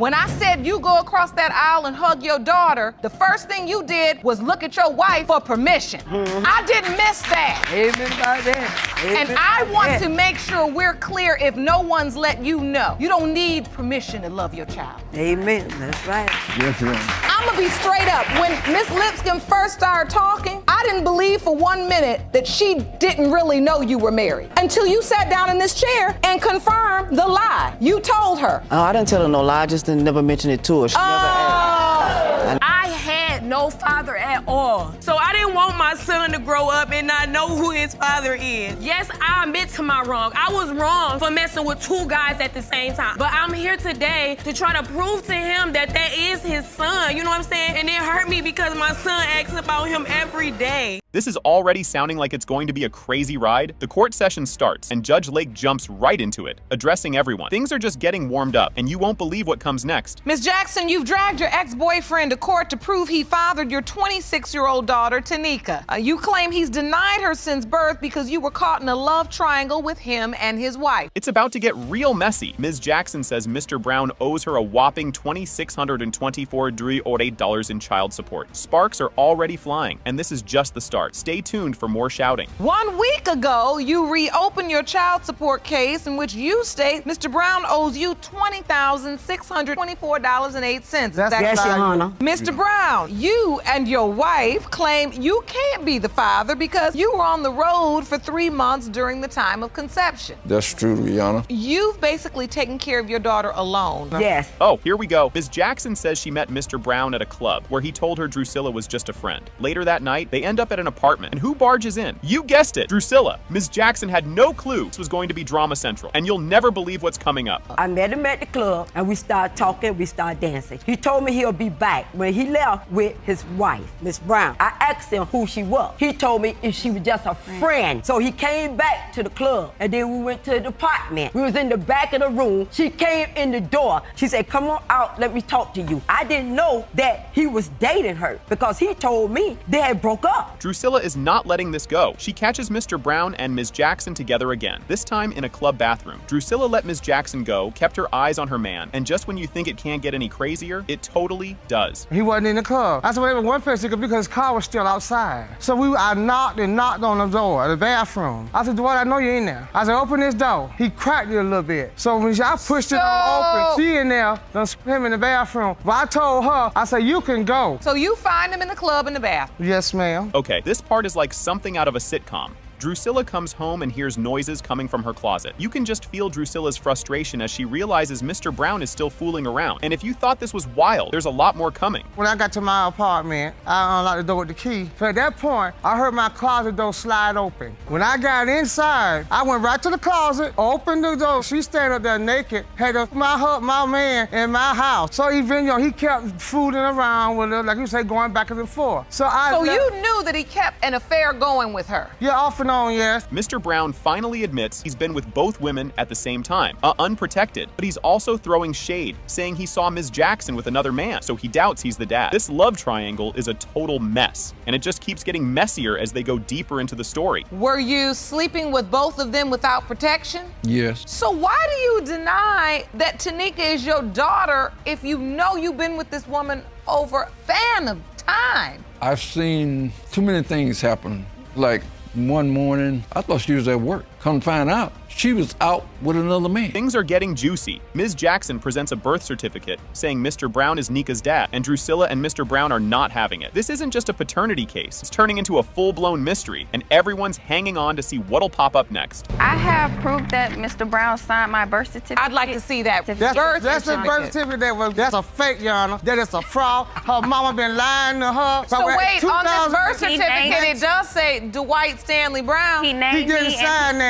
When I said you go across that aisle and hug your daughter, the first thing you did was look at your wife for permission. I didn't miss that. Amen by that. Amen And I by want that. to make sure we're clear if no one's let you know. You don't need permission to love your child. Amen, that's right. Yes, ma'am. I'm gonna be straight up. When Miss Lipscomb first started talking, I didn't believe for 1 minute that she didn't really know you were married until you sat down in this chair and confirmed the lie. You told her. Oh, I didn't tell her no lie. I just didn't never mention it to her. She never asked. I had no father at all. So I didn't want my son to grow up and not know who his father is. Yes, I admit to my wrong. I was wrong for messing with two guys at the same time. But I'm here today to try to prove to him that that is his son. You know what I'm saying? And it hurt me because my son asks about him every day. This is already sounding like it's going to be a crazy ride. The court session starts, and Judge Lake jumps right into it, addressing everyone. Things are just getting warmed up, and you won't believe what comes next. Ms. Jackson, you've dragged your ex-boyfriend to court to prove he fathered your 26-year-old daughter, Tanika. You claim he's denied her since birth because you were caught in a love triangle with him and his wife. It's about to get real messy. Ms. Jackson says Mr. Brown owes her a whopping $2,624 in child support. Sparks are already flying, and this is just the start. Stay tuned for more shouting. 1 week ago, you reopened your child support case in which you state Mr. Brown owes you $20,624.08. Yes, Your Honor. Mr. Brown, you and your wife claim you can't be the father because you were on the road for 3 months during the time of conception. That's true, Your Honor. You've basically taken care of your daughter alone. Yes. Oh, here we go. Ms. Jackson says she met Mr. Brown at a club where he told her Drusilla was just a friend. Later that night, they end up at an apartment. And who barges in? You guessed it, Drusilla. Ms. Jackson had no clue this was going to be drama central, and you'll never believe what's coming up. I met him at the club, and we started talking, we started dancing. He told me he'll be back. When he left with his wife, Miss Brown, I asked him who she was. He told me if she was just a friend. So he came back to the club, and then we went to the apartment. We was in the back of the room. She came in the door. She said, come on out, let me talk to you. I didn't know that he was dating her because he told me they had broke up. Drusilla is not letting this go. She catches Mr. Brown and Ms. Jackson together again, this time in a club bathroom. Drusilla let Ms. Jackson go, kept her eyes on her man, and just when you think it can't get any crazier, it totally does. He wasn't in the club. I said, well, one place he could be because his car was still outside. So I knocked on the door, the bathroom. I said, Dwight, I know you're in there. I said, open this door. He cracked it a little bit. So when I pushed it on open, she in there, done him in the bathroom. But I told her, I said, you can go. So you find him in the club in the bathroom? Yes, ma'am. Okay, this part is like something out of a sitcom. Drusilla comes home and hears noises coming from her closet. You can just feel Drusilla's frustration as she realizes Mr. Brown is still fooling around. And if you thought this was wild, there's a lot more coming. When I got to my apartment, I unlocked the door with the key. So at that point, I heard my closet door slide open. When I got inside, I went right to the closet, opened the door. She standing up there naked, had my man in my house. So even, he kept fooling around with her, like you say, going back and forth. So you knew that he kept an affair going with her? Yeah, off and on, yes. Mr. Brown finally admits he's been with both women at the same time, unprotected, but he's also throwing shade, saying he saw Ms. Jackson with another man, so he doubts he's the dad. This love triangle is a total mess, and it just keeps getting messier as they go deeper into the story. Were you sleeping with both of them without protection? Yes. So why do you deny that Tanika is your daughter if you know you've been with this woman over a span of time? I've seen too many things happen. Like one morning, I thought she was at work. Come to find out, she was out with another man. Things are getting juicy. Ms. Jackson presents a birth certificate saying Mr. Brown is Nika's dad, and Drusilla and Mr. Brown are not having it. This isn't just a paternity case. It's turning into a full-blown mystery, and everyone's hanging on to see what'll pop up next. I have proof that Mr. Brown signed my birth certificate. I'd like to see that. That's a birth certificate that's a fake, Your Honor. That is a fraud. Her mama been lying to her. So wait, on this birth certificate, it does say Dwight Stanley Brown. He named me and he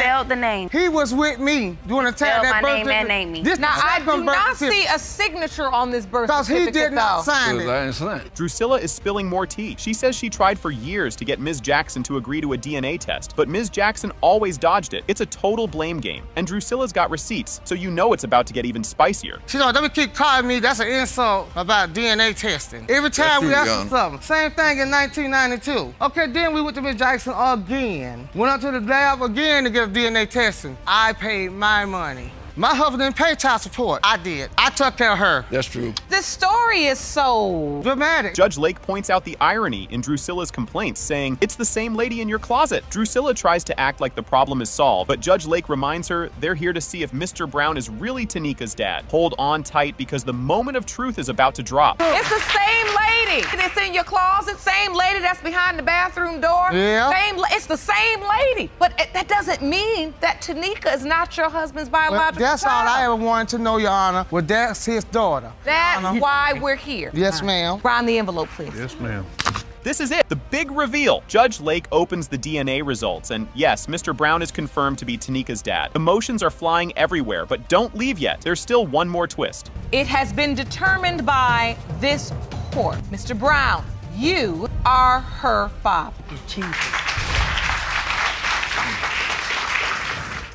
spelled the name. He was with me doing a tag that birth certificate. Name me. Now, I do not see a signature on this birth certificate, because he did not sign it. I didn't sign it. Drusilla is spilling more tea. She says she tried for years to get Ms. Jackson to agree to a DNA test, but Ms. Jackson always dodged it. It's a total blame game, and Drusilla's got receipts, so you know it's about to get even spicier. She don't keep calling me, that's an insult about DNA testing. Every time we ask for something. Same thing in 1992. Okay, then we went to Ms. Jackson again. Went up to the lab again to get a DNA testing. I paid my money. My husband didn't pay child support. I did. I took care of her. That's true. This story is so Dramatic. Judge Lake points out the irony in Drusilla's complaints, saying, "It's the same lady in your closet." Drusilla tries to act like the problem is solved, but Judge Lake reminds her they're here to see if Mr. Brown is really Tanika's dad. Hold on tight because the moment of truth is about to drop. It's the same lady that's in your closet, same lady that's behind the bathroom door. Yeah. It's the same lady. But that doesn't mean that Tanika is not your husband's Well, biological that's child. all I ever wanted to know, Your Honor. Well, that's his daughter. That's why we're here. Yes, ma'am. Brown the envelope, please. Yes, ma'am. This is it, the big reveal. Judge Lake opens the DNA results, and yes, Mr. Brown is confirmed to be Tanika's dad. Emotions are flying everywhere, but don't leave yet. There's still one more twist. It has been determined by this court. Mr. Brown, you are her father. Jesus.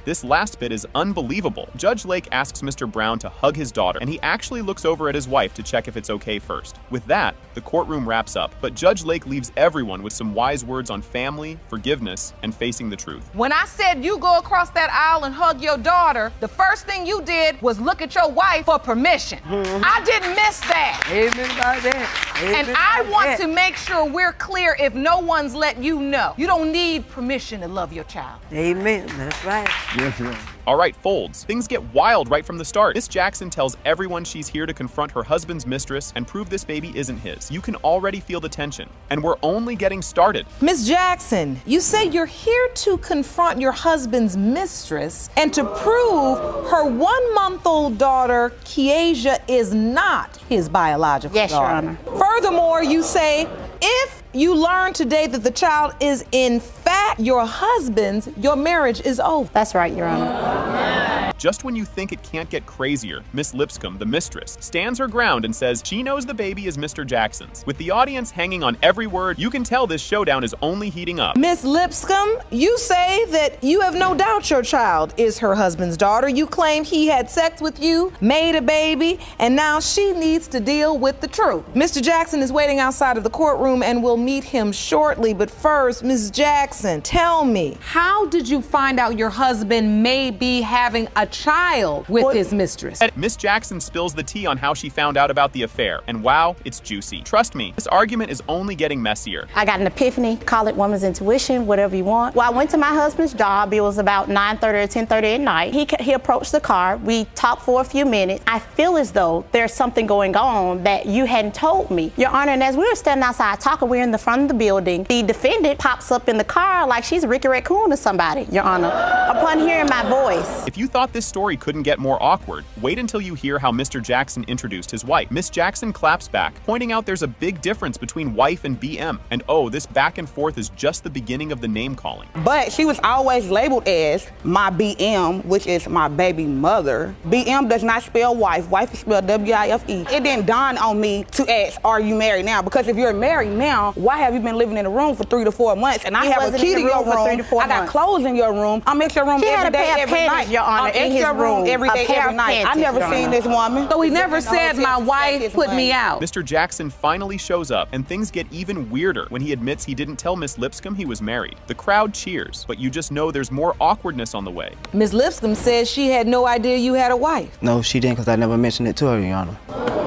This last bit is unbelievable. Judge Lake asks Mr. Brown to hug his daughter, and he actually looks over at his wife to check if it's okay first. With that, the courtroom wraps up, but Judge Lake leaves everyone with some wise words on family, forgiveness, and facing the truth. When I said you go across that aisle and hug your daughter, the first thing you did was look at your wife for permission. I didn't miss that. Amen about that. Amen And I about want that. to make sure we're clear if no one's let you know. You don't need permission to love your child. Amen. That's right. Yes, ma'am. All right, Folds. Things get wild right from the start. Miss Jackson tells everyone she's here to confront her husband's mistress and prove this baby isn't his. You can already feel the tension, and we're only getting started. Miss Jackson, you say you're here to confront your husband's mistress and to prove her 1-month-old daughter, Kiesha, is not his biological Yes, Your daughter. Honor. Furthermore, you say if you learn today that the child is in fact your husband's, your marriage is over. That's right, Your Honor. Just when you think it can't get crazier, Miss Lipscomb, the mistress, stands her ground and says she knows the baby is Mr. Jackson's. With the audience hanging on every word, you can tell this showdown is only heating up. Miss Lipscomb, you say that you have no doubt your child is her husband's daughter. You claim he had sex with you, made a baby, and now she needs to deal with the truth. Mr. Jackson is waiting outside of the courtroom and we'll meet him shortly. But first, Ms. Jackson, tell me, how did you find out your husband may be having a child with his mistress? Miss Jackson spills the tea on how she found out about the affair, and wow, it's juicy. Trust me, this argument is only getting messier. I got an epiphany, call it woman's intuition, whatever you want. Well, I went to my husband's job. It was about 9:30 or 10:30 at night. He approached the car. We talked for a few minutes. I feel as though there's something going on that you hadn't told me, Your Honor. And as we were standing outside talking, we were in the front of the building. The defendant pops up in the car like she's Ricky Raccoon or somebody, Your Honor, upon hearing my voice. If you thought this story couldn't get more awkward, wait until you hear how Mr. Jackson introduced his wife. Miss Jackson claps back, pointing out there's a big difference between wife and BM. And oh, this back and forth is just the beginning of the name calling. But she was always labeled as my BM, which is my baby mother. BM does not spell wife. Wife is spelled W-I-F-E. It didn't dawn on me to ask, are you married now? Because if you're married now, why have you been living in a room for 3 to 4 months? And I have a key to your room. For 3 to 4 I got months. clothes in your room. I'm in your room She had every a day, pair of every panties, night. Your Honor, I'm in his your room every A day, pair every of night. I panties, never Your seen Honor. this woman. So he never Living in said a my hotel wife to put stack me his out. Mr. Jackson finally shows up, and things get even weirder when he admits he didn't tell Miss Lipscomb he was married. The crowd cheers, but you just know there's more awkwardness on the way. Ms. Lipscomb says she had no idea you had a wife. No, she didn't, because I never mentioned it to her, Your Honor.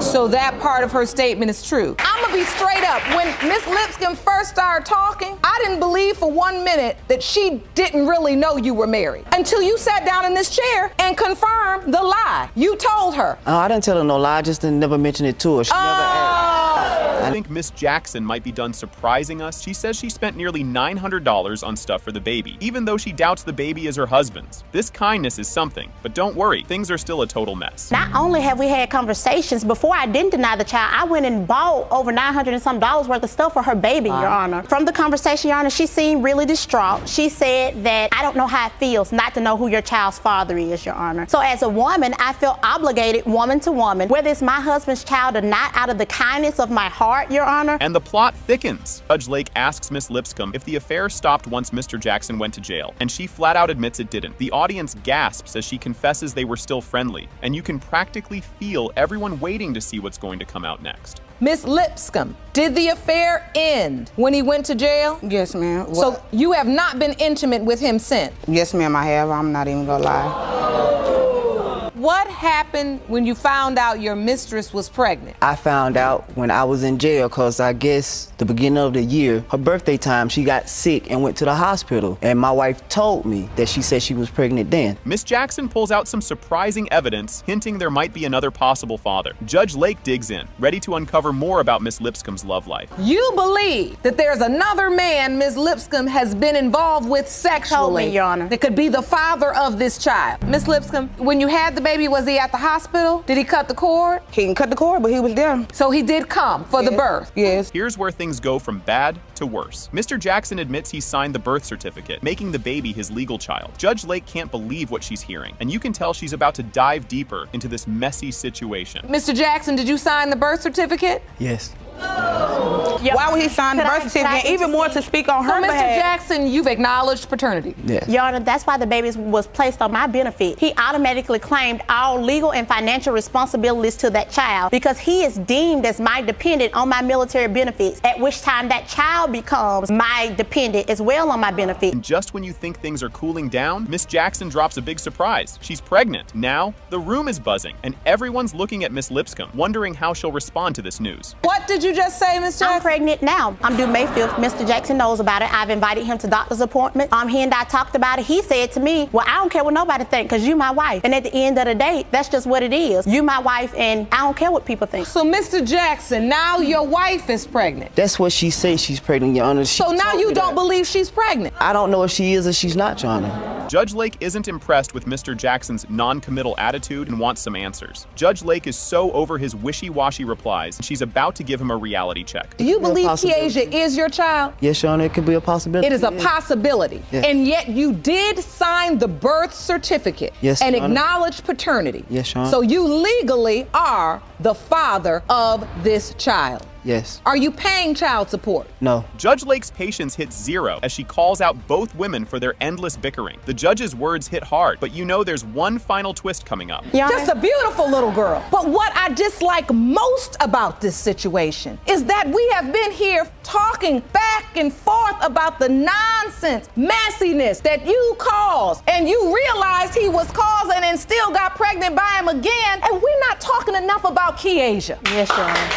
So that part of her statement is true. I'm gonna be straight up. When Miss Lipscomb first started talking, I didn't believe for 1 minute that she didn't really know you were married until you sat down in this chair and confirmed the lie. You told her. I didn't tell her no lie, I just never mentioned it to her. She never asked. I think Miss Jackson might be done surprising us. She says she spent nearly $900 on stuff for the baby, even though she doubts the baby is her husband's. This kindness is something, but don't worry, things are still a total mess. Not only have we had conversations, before I didn't deny the child, I went and bought over $900 and some worth of stuff for her baby, Your Honor. From the conversation, Your Honor, she seemed really distraught. She said that I don't know how it feels not to know who your child's father is, Your Honor. So as a woman, I feel obligated, woman to woman, whether it's my husband's child or not, out of the kindness of my heart, Your Honor. And the plot thickens. Judge Lake asks Miss Lipscomb if the affair stopped once Mr. Jackson went to jail, and she flat out admits it didn't. The audience gasps as she confesses they were still friendly, and you can practically feel everyone waiting to see what's going to come out next. Miss Lipscomb, did the affair end when he went to jail? Yes, ma'am. So you have not been intimate with him since? Yes, ma'am, I have. I'm not even gonna lie. what happened when you found out your mistress was pregnant? I found out when I was in jail because I guess the beginning of the year, her birthday time, she got sick and went to the hospital. And my wife told me that she said she was pregnant then. Miss Jackson pulls out some surprising evidence hinting there might be another possible father. Judge Lake digs in, ready to uncover more about Miss Lipscomb's love life. You believe that there's another man Ms. Lipscomb has been involved with sexually. Told me, Your Honor. That could be the father of this child. Ms. Lipscomb, when you had the baby, was he at the hospital? Did he cut the cord? He didn't cut the cord, but he was there. So he did come for the birth? Yes. Here's where things go from bad to worse. Mr. Jackson admits he signed the birth certificate, making the baby his legal child. Judge Lake can't believe what she's hearing, and you can tell she's about to dive deeper into this messy situation. Mr. Jackson, did you sign the birth certificate? Yes. Why would he sign the birth certificate? Even more to speak on her So, Mr. behalf. Jackson, you've acknowledged paternity. Yes. Your Honor, that's why the baby was placed on my benefit. He automatically claimed all legal and financial responsibilities to that child because he is deemed as my dependent on my military benefits, at which time that child becomes my dependent as well on my benefit. And just when you think things are cooling down, Miss Jackson drops a big surprise. She's pregnant. Now, the room is buzzing, and everyone's looking at Miss Lipscomb, wondering how she'll respond to this news. What did you just say, Ms. Jackson? I'm pregnant now. I'm due May 5th. Mr. Jackson knows about it. I've invited him to doctor's appointment. He and I talked about it. He said to me, well, I don't care what nobody think because you my wife. And at the end of the day, that's just what it is. You my wife and I don't care what people think. So, Mr. Jackson, now your wife is pregnant. That's what she says she's pregnant, Your Honor. So now you don't believe she's pregnant? I don't know if she is or she's not, Your Honor. Judge Lake isn't impressed with Mr. Jackson's non-committal attitude and wants some answers. Judge Lake is so over his wishy-washy replies, she's about to give him a reality check. Do you believe Kiesha is your child? Yes, Your Honor, it could be a possibility. It is a possibility. Yes. And yet you did sign the birth certificate Yes, and Your Honor. acknowledge paternity. Yes, Your Honor. So you legally are the father of this child. Yes. Are you paying child support? No. Judge Lake's patience hits zero as she calls out both women for their endless bickering. The judge's words hit hard, but you know there's one final twist coming up. Just a beautiful little girl. But what I dislike most about this situation is that we have been here talking back and forth about the nonsense, messiness that you caused. And you realized he was causing and still got pregnant by him again. And we're not talking enough about Kiesha. Yes, Your Honor.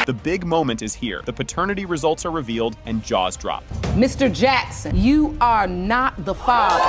The big moment is here. The paternity results are revealed and jaws drop. Mr. Jackson, you are not the father.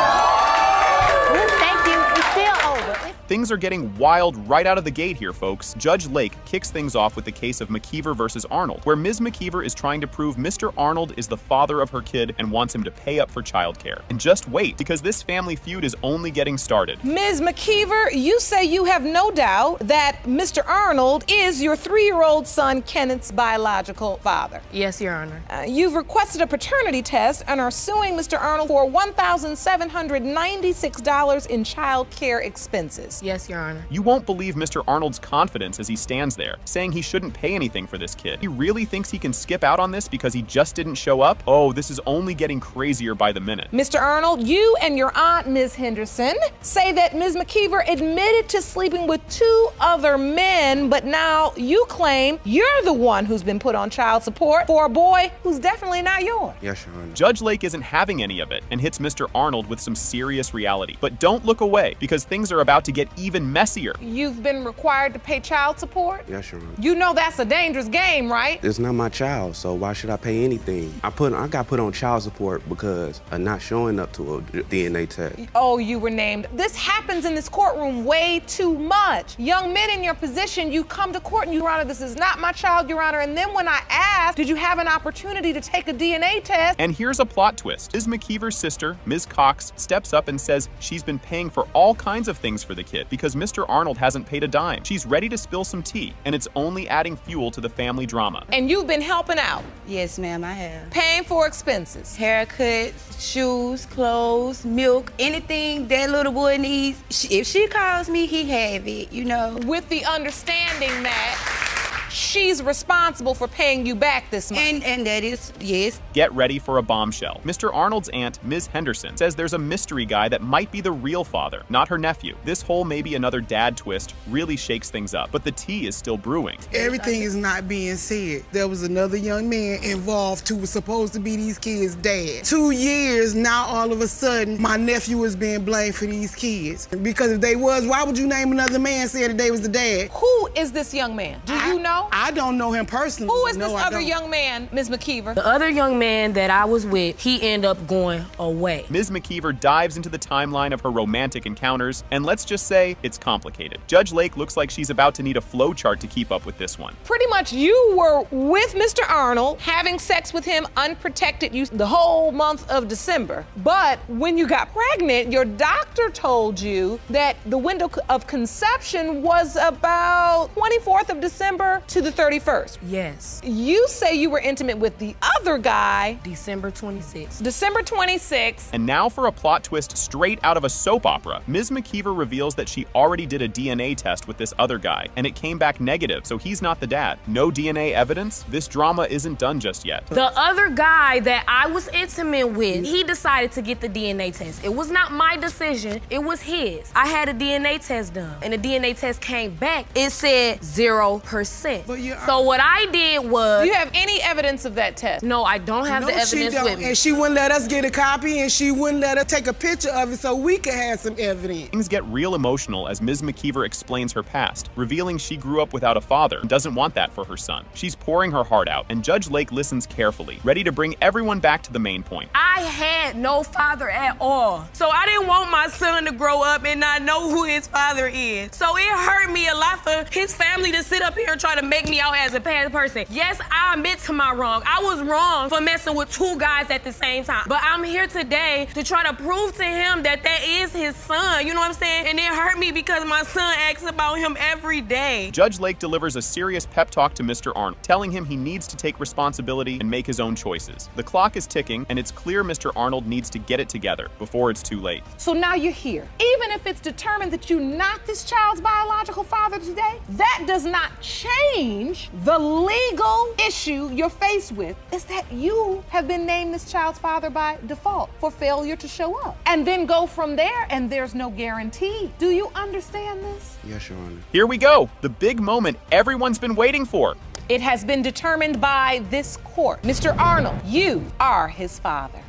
Thank you. It's still over. Things are getting wild right out of the gate here, folks. Judge Lake kicks things off with the case of McKeever versus Arnold, where Ms. McKeever is trying to prove Mr. Arnold is the father of her kid and wants him to pay up for childcare. And just wait, because this family feud is only getting started. Ms. McKeever, you say you have no doubt that Mr. Arnold is your 3-year-old son Kenneth's biological father. Yes, Your Honor. You've requested a paternity test and are suing Mr. Arnold for $1,796 in child care expenses. Yes, Your Honor. You won't believe Mr. Arnold's confidence as he stands there, saying he shouldn't pay anything for this kid. He really thinks he can skip out on this because he just didn't show up? Oh, this is only getting crazier by the minute. Mr. Arnold, you and your aunt, Ms. Henderson, say that Ms. McKeever admitted to sleeping with 2 other men, but now you claim you're the one who's been put on child support for a boy who's definitely not yours. Yes, Your Honor. Judge Lake isn't having any of it and hits Mr. Arnold with some serious reality. But don't look away, because things are about to get even messier. You've been required to pay child support? Yes, Your Honor. You know that's a dangerous game, right? It's not my child, so why should I pay anything? I got put on child support because of not showing up to a DNA test. Oh, you were named. This happens in this courtroom way too much. Young men in your position, you come to court and Your Honor, this is not my child, Your Honor. And then when I asked, did you have an opportunity to take a DNA test? And here's a plot twist. Ms. McKeever's sister, Ms. Cox, steps up and says she's been paying for all kinds of things for the kid because Mr. Arnold hasn't paid a dime. She's ready to spill some tea, and it's only adding fuel to the family drama. And you've been helping out. Yes, ma'am, I have. Paying for expenses. Haircuts, shoes, clothes, milk, anything that little boy needs. If she calls me, he have it, you know. With the understanding that she's responsible for paying you back this month. And that is, yes. Get ready for a bombshell. Mr. Arnold's aunt, Ms. Henderson, says there's a mystery guy that might be the real father, not her nephew. This whole maybe another dad twist really shakes things up, but the tea is still brewing. Everything is not being said. There was another young man involved who was supposed to be these kids' dad. 2 years, now all of a sudden, my nephew is being blamed for these kids. Because if they was, why would you name another man saying that they was the dad? Who is this young man? Do you know? I don't know him personally. Who is No, this I other don't. young man, Ms. McKeever? The other young man that I was with, he ended up going away. Ms. McKeever dives into the timeline of her romantic encounters, and let's just say it's complicated. Judge Lake looks like she's about to need a flow chart to keep up with this one. Pretty much you were with Mr. Arnold, having sex with him unprotected the whole month of December. But when you got pregnant, your doctor told you that the window of conception was about 24th of December to the 31st. Yes. You say you were intimate with the other guy December 26th. December 26th. And now for a plot twist straight out of a soap opera. Ms. McKeever reveals that she already did a DNA test with this other guy, and it came back negative, so he's not the dad. No DNA evidence? This drama isn't done just yet. The other guy that I was intimate with, he decided to get the DNA test. It was not my decision, it was his. I had a DNA test done, and the DNA test came back. It said 0%. So what I did was... Do you have any evidence of that test? No, I don't have the No, she evidence don't. with me. And she wouldn't let us get a copy, and she wouldn't let us take a picture of it so we could have some evidence. Things get real emotional as Ms. McKeever explains her past, revealing she grew up without a father and doesn't want that for her son. She's pouring her heart out, and Judge Lake listens carefully, ready to bring everyone back to the main point. I had no father at all. So I didn't want my son to grow up and not know who his father is. So it hurt me a lot for his family to sit up here and try to make me out as a bad person. Yes, I admit to my wrong. I was wrong for messing with two guys at the same time. But I'm here today to try to prove to him that that is his son. You know what I'm saying? And it hurt me because my son asks about him every day. Judge Lake delivers a serious pep talk to Mr. Arnold, telling him he needs to take responsibility and make his own choices. The clock is ticking, and it's clear Mr. Arnold needs to get it together before it's too late. So now you're here. Even if it's determined that you're not this child's biological father today, that does not change the legal issue you're faced with, is that you have been named this child's father by default for failure to show up. And then go from there, and there's no guarantee. Do you understand this? Yes, Your Honor. Here we go, the big moment everyone's been waiting for. It has been determined by this court. Mr. Arnold, you are his father.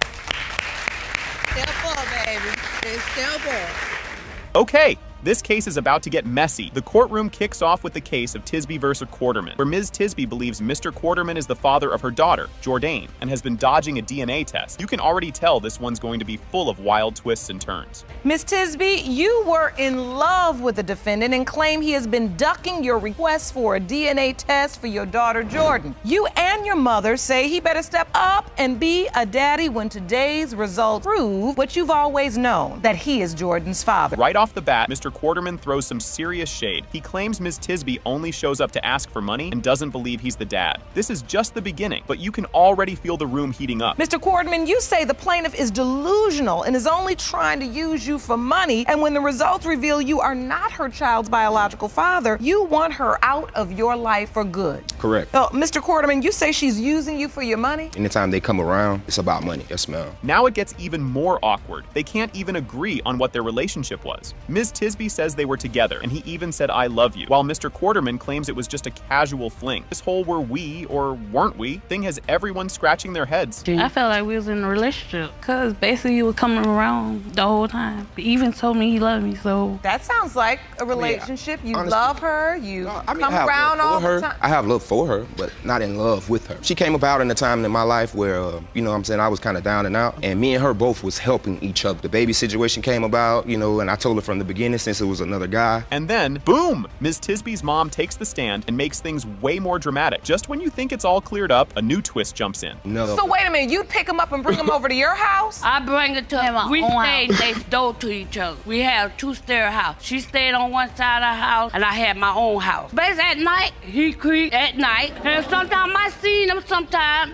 Step up, baby. Step up. Okay, this case is about to get messy. The courtroom kicks off with the case of Tisby versus Quarterman, where Ms. Tisby believes Mr. Quarterman is the father of her daughter, Jordan, and has been dodging a DNA test. You can already tell this one's going to be full of wild twists and turns. Ms. Tisby, you were in love with the defendant and claim he has been ducking your request for a DNA test for your daughter, Jordan. You and your mother say he better step up and be a daddy when today's results prove what you've always known, that he is Jordan's father. Right off the bat, Mr. Quarterman throws some serious shade. He claims Ms. Tisby only shows up to ask for money and doesn't believe he's the dad. This is just the beginning, but you can already feel the room heating up. Mr. Quarterman, you say the plaintiff is delusional and is only trying to use you for money, and when the results reveal you are not her child's biological father, you want her out of your life for good. Correct. Mr. Quarterman, you say she's using you for your money? Anytime they come around, it's about money. Yes, ma'am. Now it gets even more awkward. They can't even agree on what their relationship was. Ms. Tisby says they were together, and he even said, "I love you," while Mr. Quarterman claims it was just a casual fling. This whole "were we or weren't we" thing has everyone scratching their heads. I felt like we was in a relationship, because basically he was coming around the whole time. He even told me he loved me, so. That sounds like a relationship. You honestly, love her, you come I have around love all for her. the time. I have love for her, but not in love with her. She came about in a time in my life where, you know what I'm saying, I was kind of down and out, and me and her both was helping each other. The baby situation came about, you know, and I told her from the beginning, since it was another guy. And then, boom! Ms. Tisby's mom takes the stand and makes things way more dramatic. Just when you think it's all cleared up, a new twist jumps in. So wait a minute, you'd pick him up and bring him over to your house? I bring it to him. We stayed next door to each other. We had a two-stair house. She stayed on one side of the house, and I had my own house. Basically, at night, he creeped at night, and sometimes I seen him sometimes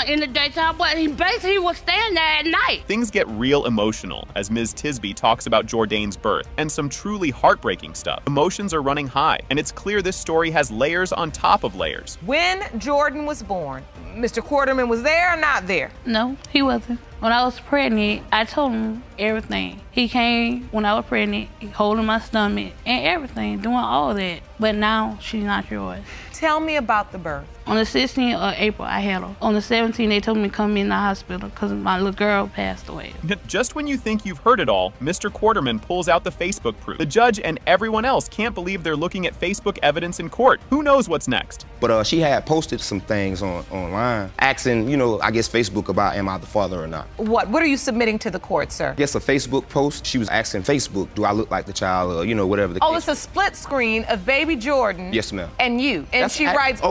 in the daytime, but he basically was staying there at night. Things get real emotional as Ms. Tisby talks about Jordan's birth, and some truly heartbreaking stuff. Emotions are running high, and it's clear this story has layers on top of layers. When Jordan was born, Mr. Quarterman was there or not there? No, he wasn't. When I was pregnant, I told him everything. He came when I was pregnant, holding my stomach and everything, doing all that. But now she's not yours. Tell me about the birth. On the 16th of April, I had her. On the 17th, they told me to come in the hospital because my little girl passed away. Just when you think you've heard it all, Mr. Quarterman pulls out the Facebook proof. The judge and everyone else can't believe they're looking at Facebook evidence in court. Who knows what's next? But she had posted some things online, asking, I guess Facebook about am I the father or not. What are you submitting to the court, sir? I guess a Facebook post, she was asking Facebook, do I look like the child or, whatever the case. Oh, it's a split screen of baby Jordan. Yes, ma'am. And you. And she writes,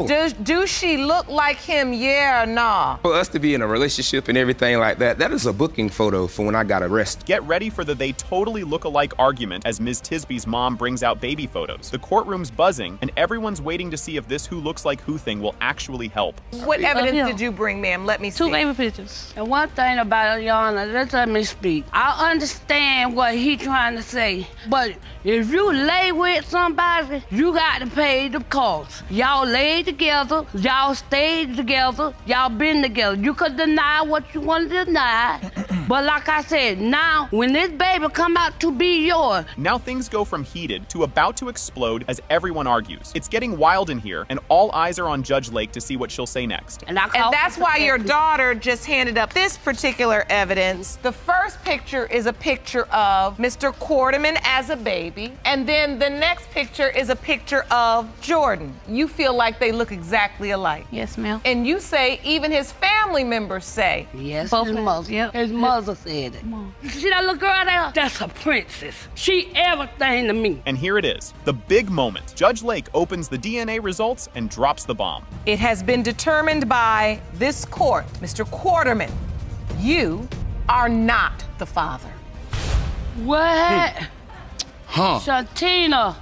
do she look like him, yeah or nah? For us to be in a relationship and everything like that, that is a booking photo for when I got arrested. Get ready for the they totally look alike argument as Ms. Tisby's mom brings out baby photos. The courtroom's buzzing, and everyone's waiting to see if this who looks like who thing will actually help. What evidence did you bring, ma'am? Let me see. 2 baby pictures. And one thing about it, Your Honor, let me speak. I understand what he trying to say, but if you lay with somebody, you got to pay the cost. Y'all lay together, y'all stayed together, y'all been together. You could deny what you want to deny, but like I said, now when this baby come out to be yours. Now things go from heated to about to explode as everyone argues. It's getting wild in here, and all eyes are on Judge Lake to see what she'll say next. And that's why your daughter just handed up this particular evidence. The first picture is a picture of Mr. Quarterman as a baby, and then the next picture is a picture of Jordan. You feel like they look exactly alike. Yes, ma'am. And you say even his family members say. Yes, both his mother. Yep, his mother said it. You see that little girl there? That's a princess. She everything to me. And here it is, the big moment. Judge Lake opens the DNA results and drops the bomb. It has been determined by this court, Mr. Quarterman, you are not the father. What? Huh. Shantina.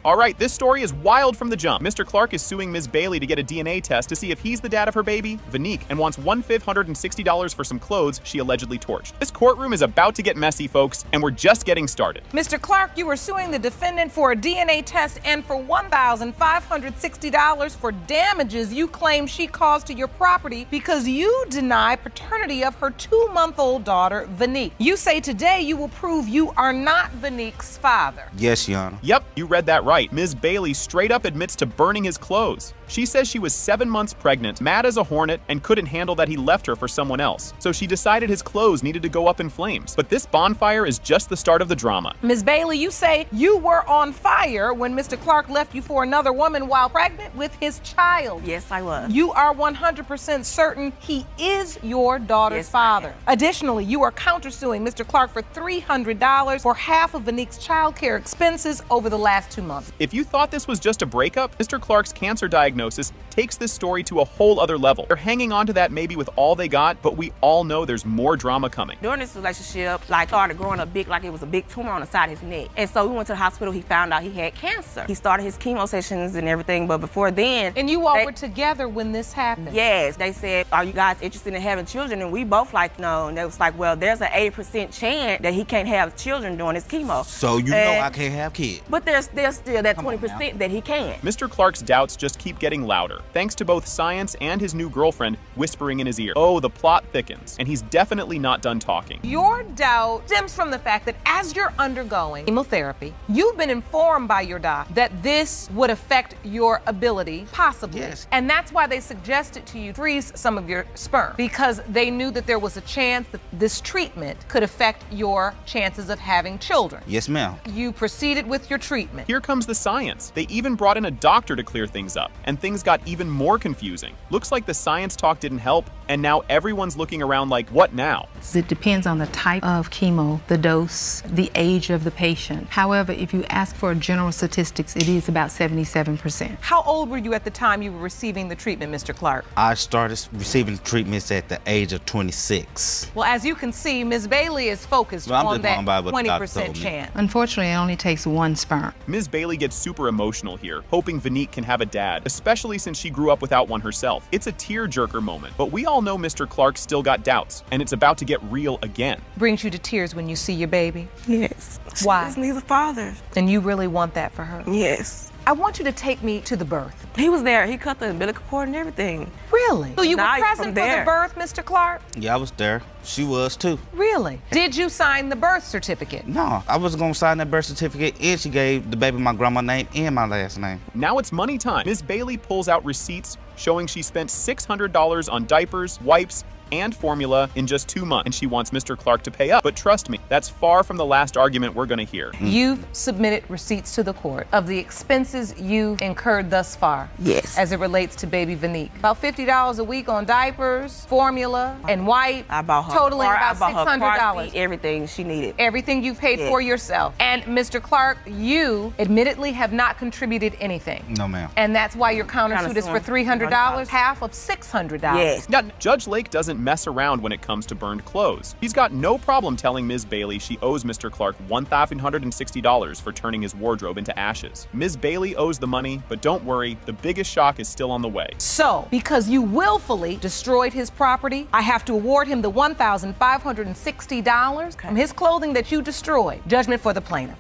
All right, this story is wild from the jump. Mr. Clark is suing Ms. Bailey to get a DNA test to see if he's the dad of her baby, Vanique, and wants $1,560 for some clothes she allegedly torched. This courtroom is about to get messy, folks, and we're just getting started. Mr. Clark, you were suing the defendant for a DNA test and for $1,560 for damages you claim she caused to your property because you deny paternity of her 2-month-old daughter, Vanique. You say today you will prove you are not Vanique's father. Yes, Your Honor. Yep, you read that right. Ms. Bailey straight up admits to burning his clothes. She says she was 7 months pregnant, mad as a hornet, and couldn't handle that he left her for someone else. So she decided his clothes needed to go up in flames. But this bonfire is just the start of the drama. Ms. Bailey, you say you were on fire when Mr. Clark left you for another woman while pregnant with his child. Yes, I was. You are 100% certain he is your daughter's father. Additionally, you are countersuing Mr. Clark for $300 for half of Vanique's child care expenses over the last 2 months. If you thought this was just a breakup, Mr. Clark's cancer diagnosis takes this story to a whole other level. They're hanging on to that maybe with all they got, but we all know there's more drama coming. During this relationship, started growing up big, like it was a big tumor on the side of his neck. And so we went to the hospital, he found out he had cancer. He started his chemo sessions and everything, but before then... And you all were together when this happened? Yes. They said, are you guys interested in having children? And we both no. And they was like, well, there's an 80% chance that he can't have children during his chemo. So you know I can't have kids. But there's still that 20% that he can. Mr. Clark's doubts just keep getting louder, thanks to both science and his new girlfriend whispering in his ear. Oh, the plot thickens, and he's definitely not done talking. Your doubt stems from the fact that as you're undergoing chemotherapy, you've been informed by your doc that this would affect your ability, possibly. Yes. And that's why they suggested to you freeze some of your sperm, because they knew that there was a chance that this treatment could affect your chances of having children. Yes, ma'am. You proceeded with your treatment. Here comes the science. They even brought in a doctor to clear things up, and things got even more confusing. Looks like the science talk didn't help, and now everyone's looking around like, what now? It depends on the type of chemo, the dose, the age of the patient. However, if you ask for general statistics, it is about 77%. How old were you at the time you were receiving the treatment, Mr. Clark? I started receiving treatments at the age of 26. Well, as you can see, Ms. Bailey is focused on that 20% chance. Unfortunately, it only takes 1 sperm. Ms. Bailey gets super emotional here, hoping Vanique can have a dad, especially since she grew up without one herself. It's a tear-jerker moment, but we all all know Mr. Clark still got doubts, and it's about to get real again. Brings you to tears when you see your baby? Yes. Why? She just needs a father. And you really want that for her? Yes. I want you to take me to the birth. He was there. He cut the umbilical cord and everything. Really? So you were Now you're present from for the there. birth, Mr. Clark? Yeah, I was there. She was too. Really? Did you sign the birth certificate? No, I was gonna sign that birth certificate, and she gave the baby my grandma's name and my last name. Now it's money time. Ms. Bailey pulls out receipts showing she spent $600 on diapers, wipes, and formula in just 2 months, and she wants Mr. Clark to pay up. But trust me, that's far from the last argument we're gonna hear. You've submitted receipts to the court of the expenses you've incurred thus far. Yes. As it relates to baby Vanique. About $50 a week on diapers, formula, and wipe. I bought her totaling car, about I bought her car $600. seat, everything she needed. Everything you've paid for yourself. And Mr. Clark, you admittedly have not contributed anything. No, ma'am. And that's why your countersuit is for $300, half of $600. Yes. Now, Judge Lake doesn't mess around when it comes to burned clothes. He's got no problem telling Ms. Bailey she owes Mr. Clark $1,160 for turning his wardrobe into ashes. Ms. Bailey owes the money, but don't worry, the biggest shock is still on the way. So, because you willfully destroyed his property, I have to award him the $1,560 from his clothing that you destroyed. Judgment for the plaintiff.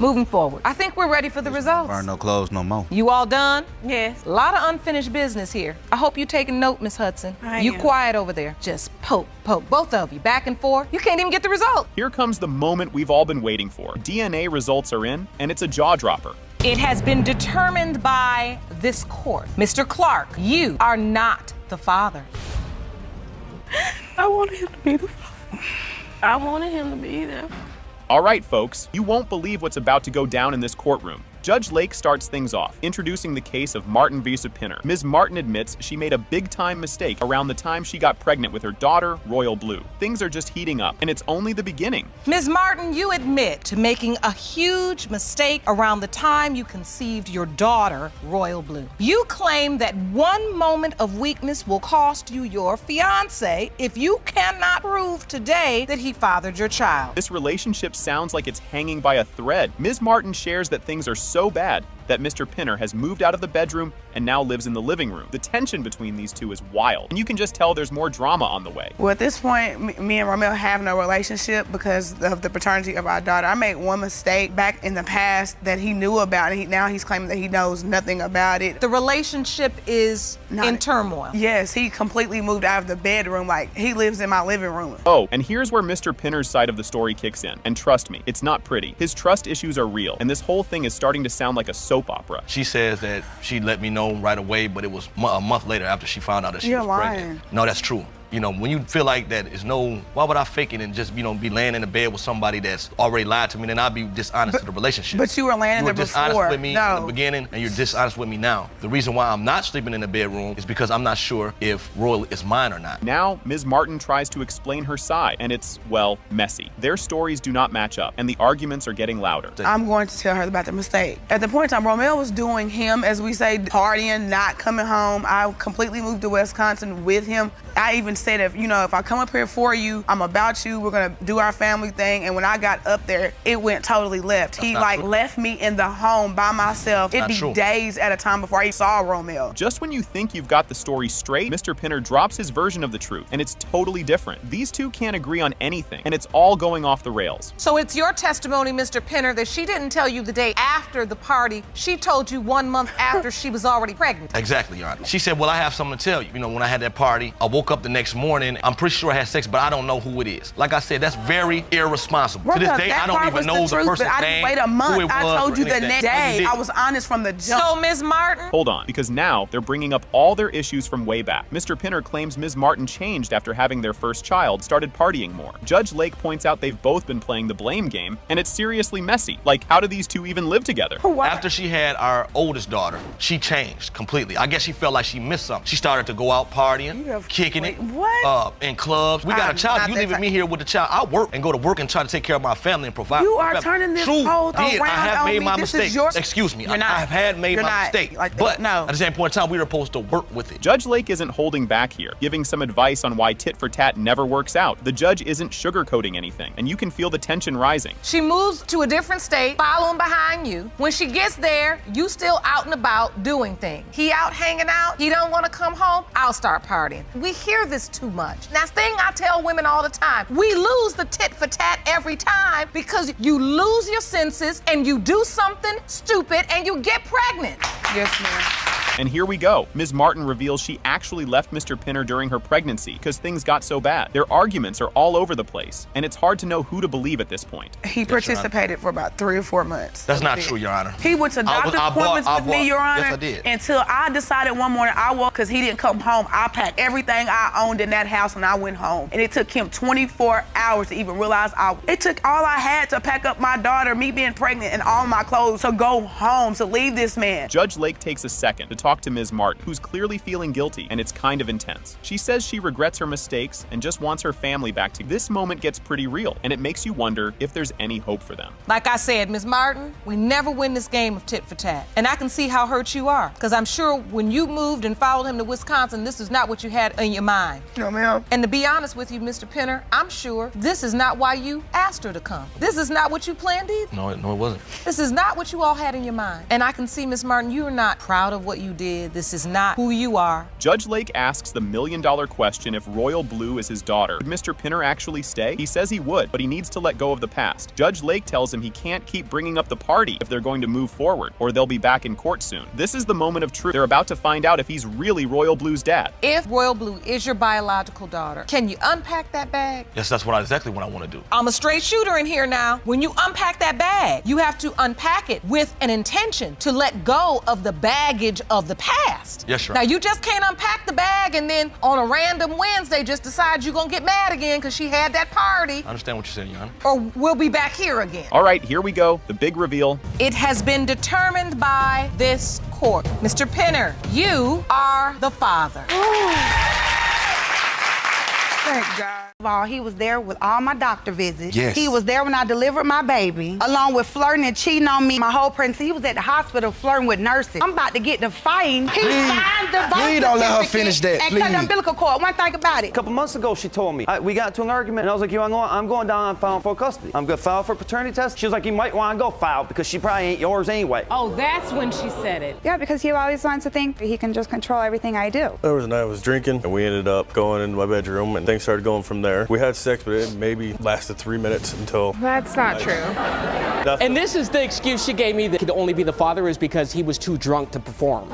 Moving forward, I think we're ready for the results. Burn no clothes no more. You all done? Yes. A lot of unfinished business here. I hope you're taking note, Miss Hudson. You quiet over there. Just poke, both of you, back and forth. You can't even get the result. Here comes the moment we've all been waiting for. DNA results are in, and it's a jaw dropper. It has been determined by this court. Mr. Clark, you are not the father. I wanted him to be the father. I wanted him to be there. All right, folks, you won't believe what's about to go down in this courtroom. Judge Lake starts things off, introducing the case of Martin v. Pinner. Ms. Martin admits she made a big-time mistake around the time she got pregnant with her daughter, Royal Blue. Things are just heating up, and it's only the beginning. Ms. Martin, you admit to making a huge mistake around the time you conceived your daughter, Royal Blue. You claim that one moment of weakness will cost you your fiancé if you cannot prove today that he fathered your child. This relationship sounds like it's hanging by a thread. Ms. Martin shares that things are so bad that Mr. Pinner has moved out of the bedroom and now lives in the living room. The tension between these two is wild, and you can just tell there's more drama on the way. Well, at this point, me and Romeo have no relationship because of the paternity of our daughter. I made one mistake back in the past that he knew about, and now he's claiming that he knows nothing about it. The relationship is in turmoil. Yes, he completely moved out of the bedroom. Like, he lives in my living room. Oh, and here's where Mr. Pinner's side of the story kicks in. And trust me, it's not pretty. His trust issues are real, and this whole thing is starting to sound like a soap opera. She says that she let me know right away, but it was a month later after she found out that she was pregnant. No, that's true. You know, when you feel like that, why would I fake it and just, be laying in the bed with somebody that's already lied to me, then I'd be dishonest to the relationship. But you were laying in there before. You were dishonest with me in the beginning, and you're dishonest with me now. The reason why I'm not sleeping in the bedroom is because I'm not sure if Royal is mine or not. Now, Ms. Martin tries to explain her side, and it's, well, messy. Their stories do not match up, and the arguments are getting louder. I'm going to tell her about the mistake. At the point in time, Romeo was doing him, as we say, partying, not coming home. I completely moved to Wisconsin with him. I even said, if I come up here for you, I'm about you, we're gonna do our family thing. And when I got up there, it went totally left. He left me in the home by myself. It'd be days at a time before I saw Romeo. Just when you think you've got the story straight, Mr. Pinner drops his version of the truth, and it's totally different. These two can't agree on anything, and it's all going off the rails. So it's your testimony, Mr. Pinner, that she didn't tell you the day after the party. She told you 1 month after she was already pregnant. Exactly, Your Honor. She said, well, I have something to tell you. When I had that party, I woke up the next morning. I'm pretty sure I had sex, but I don't know who it is. Like I said, that's very irresponsible. To this day, I don't even know the person's name. But I didn't wait a month. I told you the next day. I was honest from the jump. So, Ms. Martin? Hold on, because now they're bringing up all their issues from way back. Mr. Pinner claims Ms. Martin changed after having their first child, started partying more. Judge Lake points out they've both been playing the blame game, and it's seriously messy. Like, how do these two even live together? After she had our oldest daughter, she changed completely. I guess she felt like she missed something. She started to go out partying, kicking kicking it. What? In clubs. We got a child. You leaving me here with the child. I work and go to work and try to take care of my family and provide. You are family. turning this True, whole did. I around have on made me. my This is mistakes. your- Excuse me. You're not. I have had made You're my not. mistake. Like, but no. at the same point in time, we were supposed to work with it. Judge Lake isn't holding back here, giving some advice on why tit for tat never works out. The judge isn't sugarcoating anything, and you can feel the tension rising. She moves to a different state, following behind you. When she gets there, you still out and about doing things. He out hanging out, he don't want to come home, I'll start partying. We hear this too much. Now, thing I tell women all the time, we lose the tit for tat every time because you lose your senses and you do something stupid and you get pregnant. Yes, ma'am. And here we go. Ms. Martin reveals she actually left Mr. Pinner during her pregnancy because things got so bad. Their arguments are all over the place, and it's hard to know who to believe at this point. He participated for about 3 or 4 months. That's not true, Your Honor. He went to doctor's appointments with me, Your Honor, Yes, I did. until I decided one morning I walked, because he didn't come home. I packed everything I owned in that house and I went home. And it took him 24 hours to even realize it took all I had to pack up my daughter, me being pregnant, and all my clothes to go home, to leave this man. Judge Lake takes a second to talk to Ms. Martin, who's clearly feeling guilty, and it's kind of intense. She says she regrets her mistakes and just wants her family back. This moment gets pretty real, and it makes you wonder if there's any hope for them. Like I said, Ms. Martin, we never win this game of tit for tat. And I can see how hurt you are, because I'm sure when you moved and followed him to Wisconsin, this is not what you had in your mind. No, ma'am. And to be honest with you, Mr. Pinner, I'm sure this is not why you asked her to come. This is not what you planned either. No, it wasn't. This is not what you all had in your mind. And I can see, Ms. Martin, you are not proud of what you did. This is not who you are. Judge Lake asks the million-dollar question if Royal Blue is his daughter. Would Mr. Pinner actually stay? He says he would, but he needs to let go of the past. Judge Lake tells him he can't keep bringing up the party if they're going to move forward, or they'll be back in court soon. This is the moment of truth. They're about to find out if he's really Royal Blue's dad. If Royal Blue is your biological daughter, can you unpack that bag? Yes, that's exactly what I want to do. I'm a straight shooter in here now. When you unpack that bag, you have to unpack it with an intention to let go of the baggage of the past. Yes, sir. Now, you just can't unpack the bag and then on a random Wednesday just decide you're gonna get mad again because she had that party. I understand what you're saying, Your Honor. Or we'll be back here again. All right, here we go. The big reveal. It has been determined by this court. Mr. Pinner, you are the father. Thank God. He was there with all my doctor visits. Yes. He was there when I delivered my baby, along with flirting and cheating on me my whole pregnancy. He was at the hospital flirting with nurses. I'm about to get the fighting. He signed the birth Please don't let her certificate finish that, and cut please. the umbilical cord. One thing about it. A couple months ago, she told me. We got into an argument, and I was like, I'm going down and filing for custody. I'm going to file for paternity test. She was like, you might want to go file because she probably ain't yours anyway. Oh, that's when she said it. Yeah, because he always wants to think he can just control everything I do. There was a night I was drinking, and we ended up going into my bedroom, and things started going from there. We had sex, but it maybe lasted 3 minutes until... That's not true. And this is the excuse she gave me that he could only be the father is because he was too drunk to perform.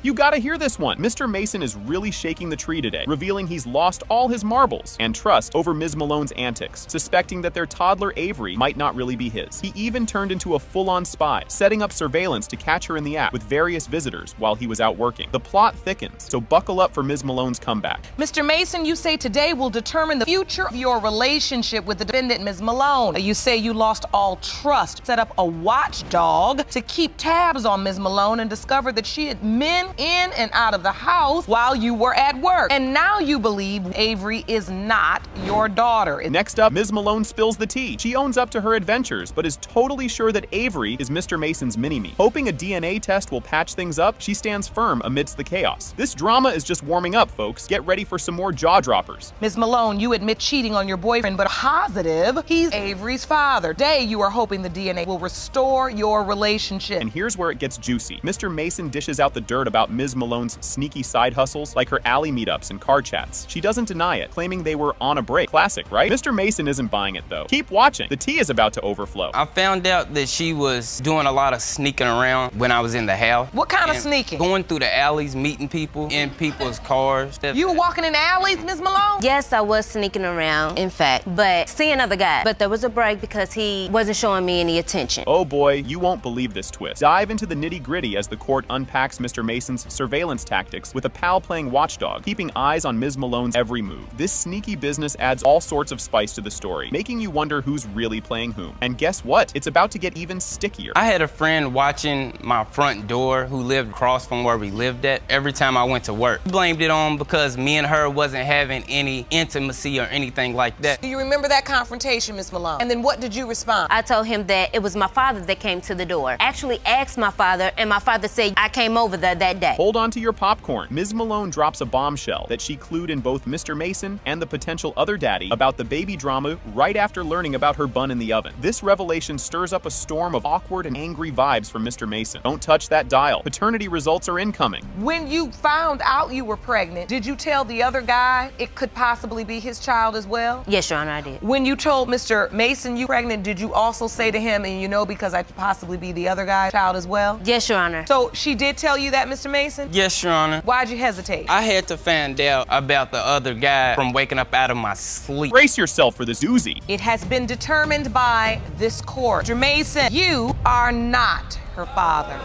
You gotta hear this one. Mr. Mason is really shaking the tree today, revealing he's lost all his marbles and trust over Ms. Malone's antics, suspecting that their toddler Avery might not really be his. He even turned into a full-on spy, setting up surveillance to catch her in the act with various visitors while he was out working. The plot thickens, so buckle up for Ms. Malone's comeback. Mr. Mason, you say today will determine the future of your relationship with the defendant, Ms. Malone. You say you lost all trust, set up a watchdog to keep tabs on Ms. Malone and discovered that she had men in and out of the house while you were at work. And now you believe Avery is not your daughter. Next up, Ms. Malone spills the tea. She owns up to her adventures, but is totally sure that Avery is Mr. Mason's mini-me. Hoping a DNA test will patch things up, she stands firm amidst the chaos. This drama is just warming up, folks. Get ready for some more jaw-droppers. Ms. Malone, you admit cheating on your boyfriend, but positive he's Avery's father. Today, you are hoping the DNA will restore your relationship. And here's where it gets juicy. Mr. Mason dishes out the dirt about Ms. Malone's sneaky side hustles, like her alley meetups and car chats. She doesn't deny it, claiming they were on a break. Classic, right? Mr. Mason isn't buying it, though. Keep watching. The tea is about to overflow. I found out that she was doing a lot of sneaking around when I was in the house. What kind of sneaking? Going through the alleys, meeting people in people's cars. You were walking in alleys, Ms. Malone? Yes, I was sneaking around, in fact, but seeing other guys. But there was a break because he wasn't showing me any attention. Oh boy, you won't believe this twist. Dive into the nitty-gritty as the court unpacks Mr. Mason's Mason's surveillance tactics with a pal playing watchdog, keeping eyes on Ms. Malone's every move. This sneaky business adds all sorts of spice to the story, making you wonder who's really playing whom. And guess what? It's about to get even stickier. I had a friend watching my front door who lived across from where we lived at every time I went to work. He blamed it on because me and her wasn't having any intimacy or anything like that. Do you remember that confrontation, Ms. Malone? And then what did you respond? I told him that it was my father that came to the door. Actually asked my father, and my father said I came over there that day. Hold on to your popcorn. Ms. Malone drops a bombshell that she clued in both Mr. Mason and the potential other daddy about the baby drama right after learning about her bun in the oven. This revelation stirs up a storm of awkward and angry vibes from Mr. Mason. Don't touch that dial. Paternity results are incoming. When you found out you were pregnant, did you tell the other guy it could possibly be his child as well? Yes, Your Honor, I did. When you told Mr. Mason you were pregnant, did you also say to him, and you know because I could possibly be the other guy's child as well? Yes, Your Honor. So she did tell you that, Mr. Mason? Yes, Your Honor. Why'd you hesitate? I had to find out about the other guy from waking up out of my sleep. Brace yourself for this doozy. It has been determined by this court. Mr. Mason, you are not her father.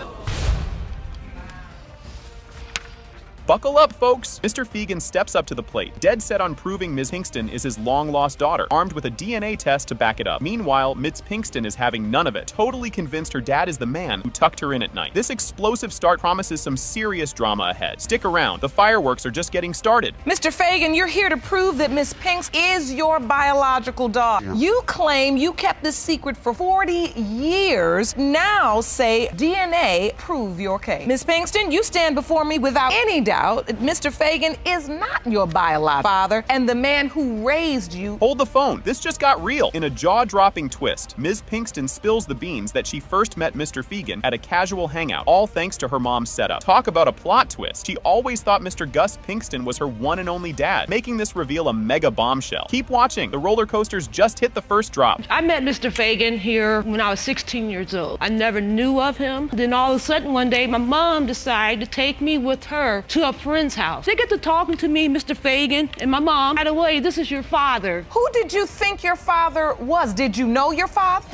Buckle up, folks! Mr. Fegan steps up to the plate, dead set on proving Ms. Pinkston is his long-lost daughter, armed with a DNA test to back it up. Meanwhile, Ms. Pinkston is having none of it, totally convinced her dad is the man who tucked her in at night. This explosive start promises some serious drama ahead. Stick around, the fireworks are just getting started. Mr. Fagan, you're here to prove that Ms. Pinks is your biological daughter. Yeah. You claim you kept this secret for 40 years. Now say DNA prove your case. Ms. Pinkston, you stand before me without any doubt. Mr. Fagan is not your biological father and the man who raised you. Hold the phone. This just got real. In a jaw-dropping twist, Ms. Pinkston spills the beans that she first met Mr. Fegan at a casual hangout, all thanks to her mom's setup. Talk about a plot twist. She always thought Mr. Gus Pinkston was her one and only dad, making this reveal a mega bombshell. Keep watching. The roller coasters just hit the first drop. I met Mr. Fagan here when I was 16 years old. I never knew of him. Then all of a sudden one day, my mom decided to take me with her to a friend's house. They get to talking to me, Mr. Fagan, and my mom, right away, this is your father. Who did you think your father was? Did you know your father?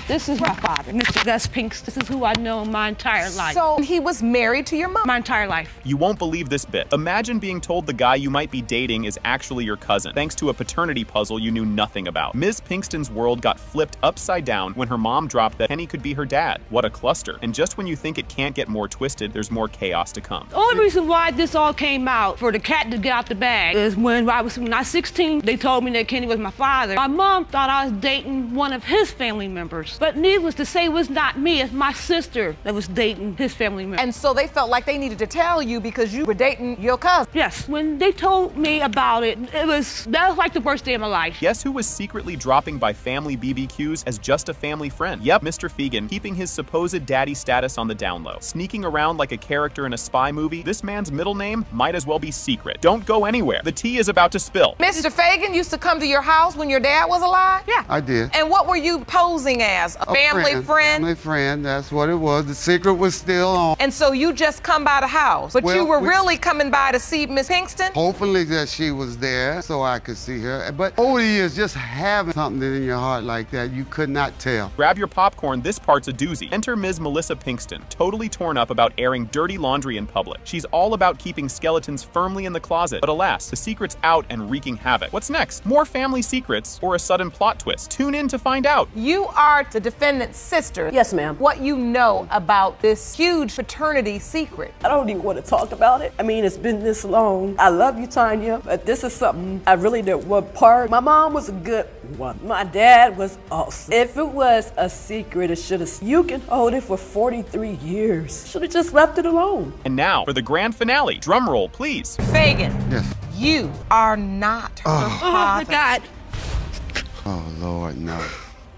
This is my father, Mr. Gus Pinks. This is who I've known my entire life. So he was married to your mom? My entire life. You won't believe this bit. Imagine being told the guy you might be dating is actually your cousin, thanks to a paternity puzzle you knew nothing about. Ms. Pinkston's world got flipped upside down when her mom dropped that Kenny could be her dad. What a cluster. And just when you think it can't get more twisted, there's more chaos to come. The only reason why this all came out, for the cat to get out the bag, is when I was 16, they told me that Kenny was my father. My mom thought I was dating one of his family members. But needless to say, it was not me, it's my sister that was dating his family member. And so they felt like they needed to tell you because you were dating your cousin. Yes, when they told me about it, that was like the worst day of my life. Guess who was secretly dropping by family BBQs as just a family friend? Yep, Mr. Fegan, keeping his supposed daddy status on the down low. Sneaking around like a character in a spy movie, this man's middle name might as well be secret. Don't go anywhere. The tea is about to spill. Mr. Fagan used to come to your house when your dad was alive? Yeah. I did. And what were you posing as? A family friend? Family friend, that's what it was. The secret was still on. And so you just come by the house, but you were really coming by to see Miss Pinkston? Hopefully that she was there so I could see her. But over the years, just having something in your heart like that, you could not tell. Grab your popcorn, this part's a doozy. Enter Ms. Melissa Pinkston, totally torn up about airing dirty laundry in public. She's all about keeping skeletons firmly in the closet, but alas, the secret's out and wreaking havoc. What's next? More family secrets or a sudden plot twist? Tune in to find out. You are the defendant's sister. Yes, ma'am. What you know about this huge paternity secret? I don't even want to talk about it. I mean, it's been this long. I love you, Tanya, but this is something I really didn't want part. My mom was a good one. My dad was awesome. If it was a secret, it should have. You can hold it for 43 years. Should have just left it alone. And now for the grand finale. Drum roll, please. Fagan. Yes. You are not her father. Oh my God. Oh, Lord, no.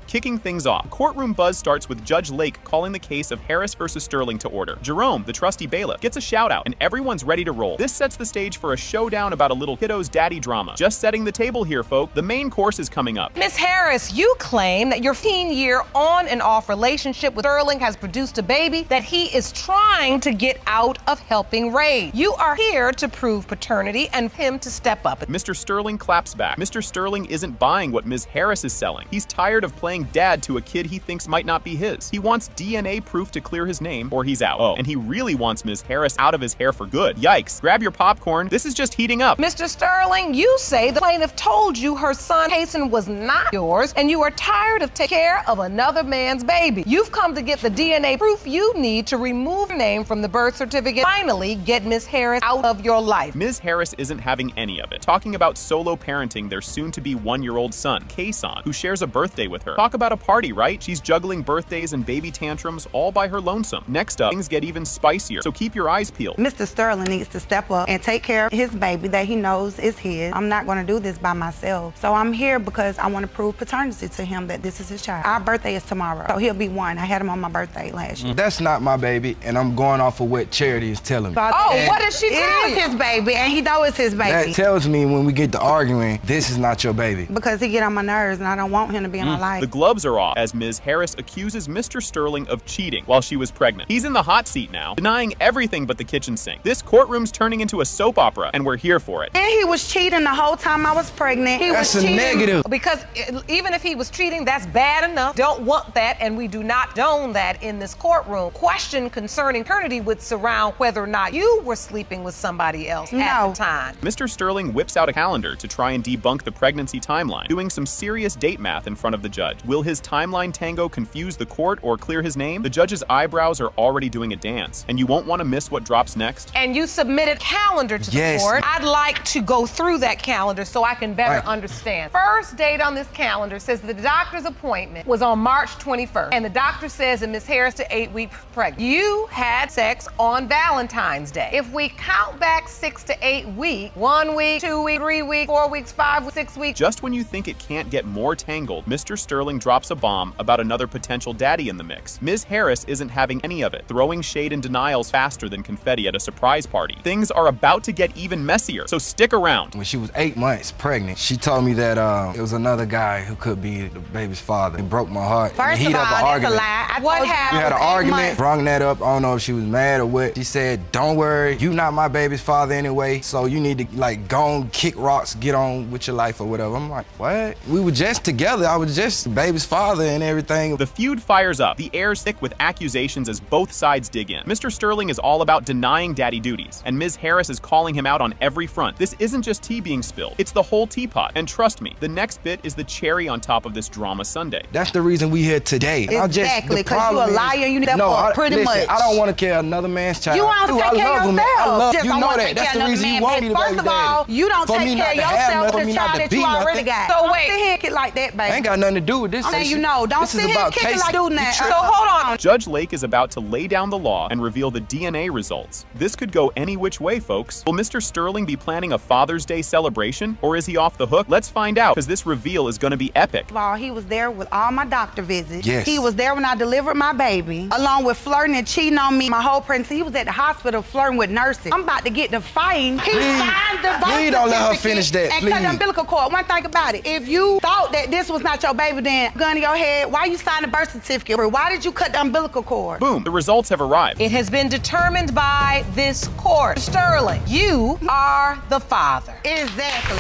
Kicking things off, courtroom buzz starts with Judge Lake calling the case of Harris versus Sterling to order. Jerome, the trusty bailiff, gets a shout out and everyone's ready to roll. This sets the stage for a showdown about a little kiddo's daddy drama. Just setting the table here, folk. The main course is coming up. Miss Harris, you claim that your 15-year on and off relationship with Sterling has produced a baby that he is trying to get out of helping raise. You are here to prove paternity and him to step up. Mr. Sterling claps back. Mr. Sterling isn't buying what Ms. Harris is selling. He's tired of playing playing dad to a kid he thinks might not be his. He wants DNA proof to clear his name or he's out. Oh, and he really wants Ms. Harris out of his hair for good. Yikes. Grab your popcorn. This is just heating up. Mr. Sterling, you say the plaintiff told you her son Hasten was not yours and you are tired of taking care of another man's baby. You've come to get the DNA proof you need to remove her name from the birth certificate. Finally, get Ms. Harris out of your life. Ms. Harris isn't having any of it. Talking about solo parenting their soon-to-be one-year-old son, Kason, who shares a birthday with her. Talk about a party, right? She's juggling birthdays and baby tantrums all by her lonesome. Next up, things get even spicier, so keep your eyes peeled. Mr. Sterling needs to step up and take care of his baby that he knows is his. I'm not going to do this by myself. So I'm here because I want to prove paternity to him that this is his child. Our birthday is tomorrow, so he'll be 1. I had him on my birthday last year. That's not my baby, and I'm going off of what Charity is telling me. What did she tell you? It is his baby, and he knows it's his baby. That tells me when we get to arguing, this is not your baby. Because he get on my nerves, and I don't want him to be in my life. The gloves are off as Ms. Harris accuses Mr. Sterling of cheating while she was pregnant. He's in the hot seat now, denying everything but the kitchen sink. This courtroom's turning into a soap opera, and we're here for it. And he was cheating the whole time I was pregnant. That's a negative. Because even if he was cheating, that's bad enough. Don't want that, and we do not condone that in this courtroom. Question concerning paternity would surround whether or not you were sleeping with somebody else at the time. Mr. Sterling whips out a calendar to try and debunk the pregnancy timeline, doing some serious date math in front of the judge. Will his timeline tango confuse the court or clear his name? The judge's eyebrows are already doing a dance, and you won't want to miss what drops next. And you submitted calendar to the court. I'd like to go through that calendar so I can better understand. First date on this calendar says the doctor's appointment was on March 21st, and the doctor says that Ms. Harris to 8 weeks pregnant. You had sex on Valentine's Day. If we count back 6 to 8 weeks, 1 week, 2 weeks, 3 weeks, 4 weeks, 5 weeks, 6 weeks. Just when you think it can't get more tangled, Mr. Sterling drops a bomb about another potential daddy in the mix. Ms. Harris isn't having any of it, throwing shade and denials faster than confetti at a surprise party. Things are about to get even messier, so stick around. When she was 8 months pregnant, she told me that it was another guy who could be the baby's father. It broke my heart. First of all, that's a lie. What happened? We had an argument, brung that up. I don't know if she was mad or what. She said, don't worry, you not my baby's father anyway, so you need to like go on, kick rocks, get on with your life or whatever. I'm like, what? We were just together. I was just the baby's father and everything. The feud fires up. The air's thick with accusations as both sides dig in. Mr. Sterling is all about denying daddy duties, and Ms. Harris is calling him out on every front. This isn't just tea being spilled. It's the whole teapot. And trust me, the next bit is the cherry on top of this drama sundae. That's the reason we here today. Exactly, because you're a liar and you need that pretty much. I don't want to carry another man's child. You want to take care of yourself. You know that. That's the reason you want me to be First of all, you don't take care of yourself with the child that you already got. So wait, sit here and kick like that, baby. Ain't got nothing to do with this. I'm saying you know, don't sit here and kick it like doing that. So hold on. Judge Lake is about to lay down the law and reveal the DNA results. This could go any which way, folks. Will Mr. Sterling be planning a Father's Day celebration, or is he off the hook? Let's find out, because this reveal is going to be epic. First of all, he was there with all my doctor visits. Yes. He was there when I delivered my baby, along with flirting and cheating on me my whole pregnancy. He was at the hospital flirting with nurses. I'm about to get the fighting. He signed the birth Please don't let her finish that, and please. cut the umbilical cord. One thing about it, if you thought that this was not your baby, then gun to your head, why you signed the birth certificate? Why did you cut the umbilical cord? Boom, the results have arrived. It has been determined by this court. Sterling, you are the father. Exactly.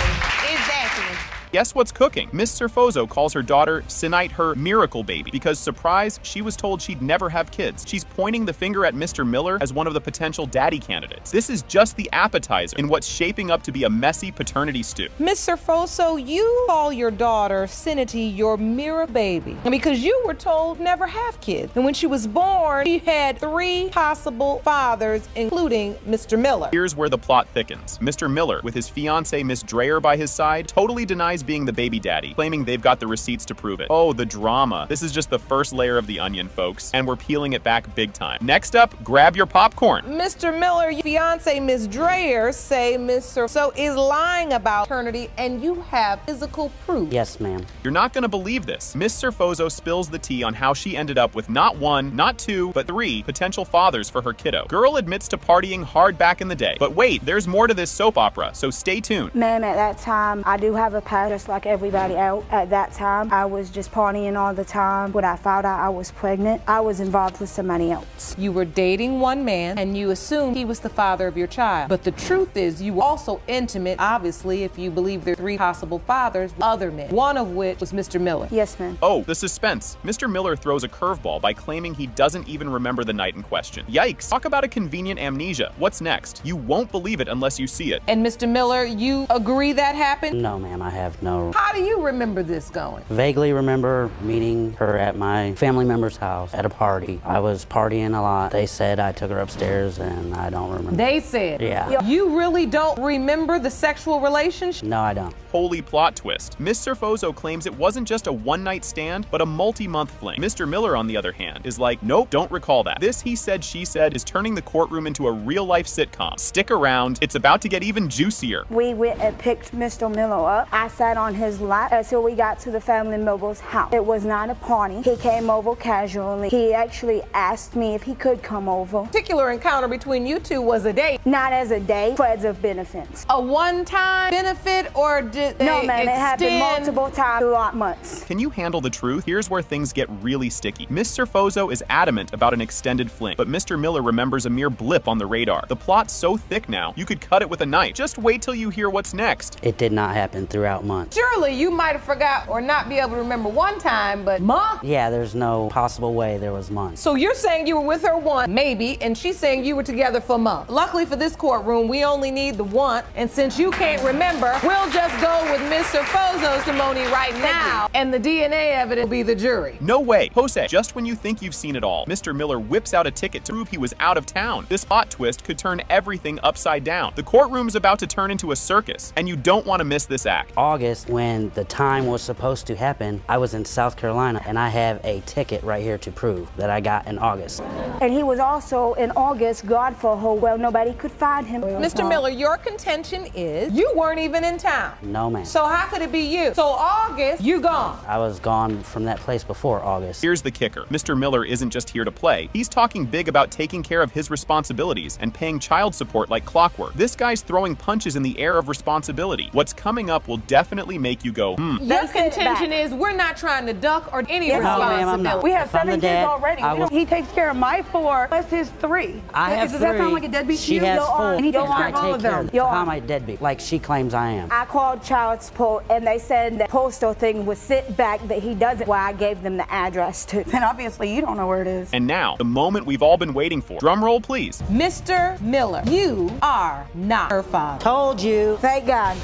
Guess what's cooking? Miss Serfozo calls her daughter Sinite her miracle baby because, surprise, she was told she'd never have kids. She's pointing the finger at Mr. Miller as one of the potential daddy candidates. This is just the appetizer in what's shaping up to be a messy paternity stew. Miss Serfozo, you call your daughter Sinity your mirror baby because you were told never have kids. And when she was born, she had 3 possible fathers, including Mr. Miller. Here's where the plot thickens. Mr. Miller, with his fiancée Miss Dreyer by his side, totally denies being the baby daddy, claiming they've got the receipts to prove it. Oh, the drama. This is just the first layer of the onion, folks, and we're peeling it back big time. Next up, grab your popcorn. Mr. Miller, your fiancée Miss Dreyer say Miss Serfozo is lying about paternity and you have physical proof. Yes, ma'am. You're not gonna believe this. Miss Serfozo spills the tea on how she ended up with not 1, not 2, but 3 potential fathers for her kiddo. Girl admits to partying hard back in the day. But wait, there's more to this soap opera, so stay tuned. Ma'am, at that time, I do have a I just like everybody out at that time. I was just partying all the time. When I found out I was pregnant, I was involved with somebody else. You were dating one man and you assumed he was the father of your child. But the truth is you were also intimate, obviously, if you believe there are 3 possible fathers, with other men, one of which was Mr. Miller. Yes, ma'am. Oh, the suspense. Mr. Miller throws a curveball by claiming he doesn't even remember the night in question. Yikes. Talk about a convenient amnesia. What's next? You won't believe it unless you see it. And Mr. Miller, you agree that happened? No, ma'am, I have no. How do you remember this going? Vaguely remember meeting her at my family member's house at a party. I was partying a lot. They said I took her upstairs and I don't remember. They said? Yeah. You really don't remember the sexual relationship? No, I don't. Holy plot twist. Miss Serfozo claims it wasn't just a one-night stand, but a multi-month fling. Mr. Miller, on the other hand, is like, nope, don't recall that. This he said, she said is turning the courtroom into a real-life sitcom. Stick around, it's about to get even juicier. We went and picked Mr. Miller up. I sat on his lap until we got to the family member's house. It was not a party. He came over casually. He actually asked me if he could come over. Particular encounter between you two was a date. Not as a date, friends of benefits. A one-time benefit, or did they No, ma'am, it happened extend? multiple times throughout months. Can you handle the truth? Here's where things get really sticky. Miss Serfozo is adamant about an extended fling, but Mr. Miller remembers a mere blip on the radar. The plot's so thick now, you could cut it with a knife. Just wait till you hear what's next. It did not happen throughout months. Surely you might have forgot or not be able to remember one time, but month? Yeah, there's no possible way there was months. So you're saying you were with her one, maybe, and she's saying you were together for months. Luckily for this courtroom, we only need the one, and since you can't remember, we'll just go with Miss Serfozo's testimony right now, and the DNA evidence will be the jury. No way. Jose, just when you think you've seen it all, Mr. Miller whips out a ticket to prove he was out of town. This plot twist could turn everything upside down. The courtroom's about to turn into a circus, and you don't want to miss this act. August, when the time was supposed to happen, I was in South Carolina, and I have a ticket right here to prove that I got in August. And he was also in August gone for a whole well, nobody could find him. Mr. Miller, your contention is you weren't even in town. No, ma'am. So how could it be you? So August, you gone. I was gone from that place before August. Here's the kicker. Mr. Miller isn't just here to play. He's talking big about taking care of his responsibilities and paying child support like clockwork. This guy's throwing punches in the air of responsibility. What's coming up will definitely make you go, Your contention is we're not trying to duck or any Yes, responsibility. ma'am, I'm not. We have If I'm 7 the kids dad, already. I will- He takes care of my 4, plus his 3. I have Does 3. that sound like a deadbeat to She you? has Yo, 4. and he takes and care I of all take of care them. of them. So how am I deadbeat? Like she claims I am. I called child support and they said the postal thing was sent back that he doesn't. Well, I gave them the address to. And obviously you don't know where it is. And now, the moment we've all been waiting for. Drum roll, please. Mr. Miller, you are not her father. Told you. Thank God.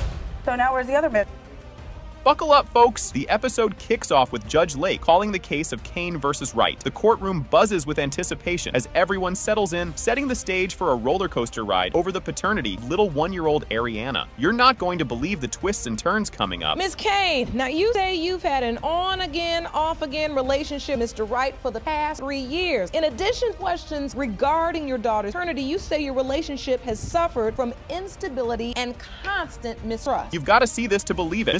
So now where's the other myth? Buckle up, folks. The episode kicks off with Judge Lake calling the case of Kane versus Wright. The courtroom buzzes with anticipation as everyone settles in, setting the stage for a roller coaster ride over the paternity of little 1-year-old Ariana. You're not going to believe the twists and turns coming up. Miss Kane, now you say you've had an on-again, off-again relationship with Mr. Wright for the past 3 years. In addition to questions regarding your daughter's paternity, you say your relationship has suffered from instability and constant mistrust. You've got to see this to believe it.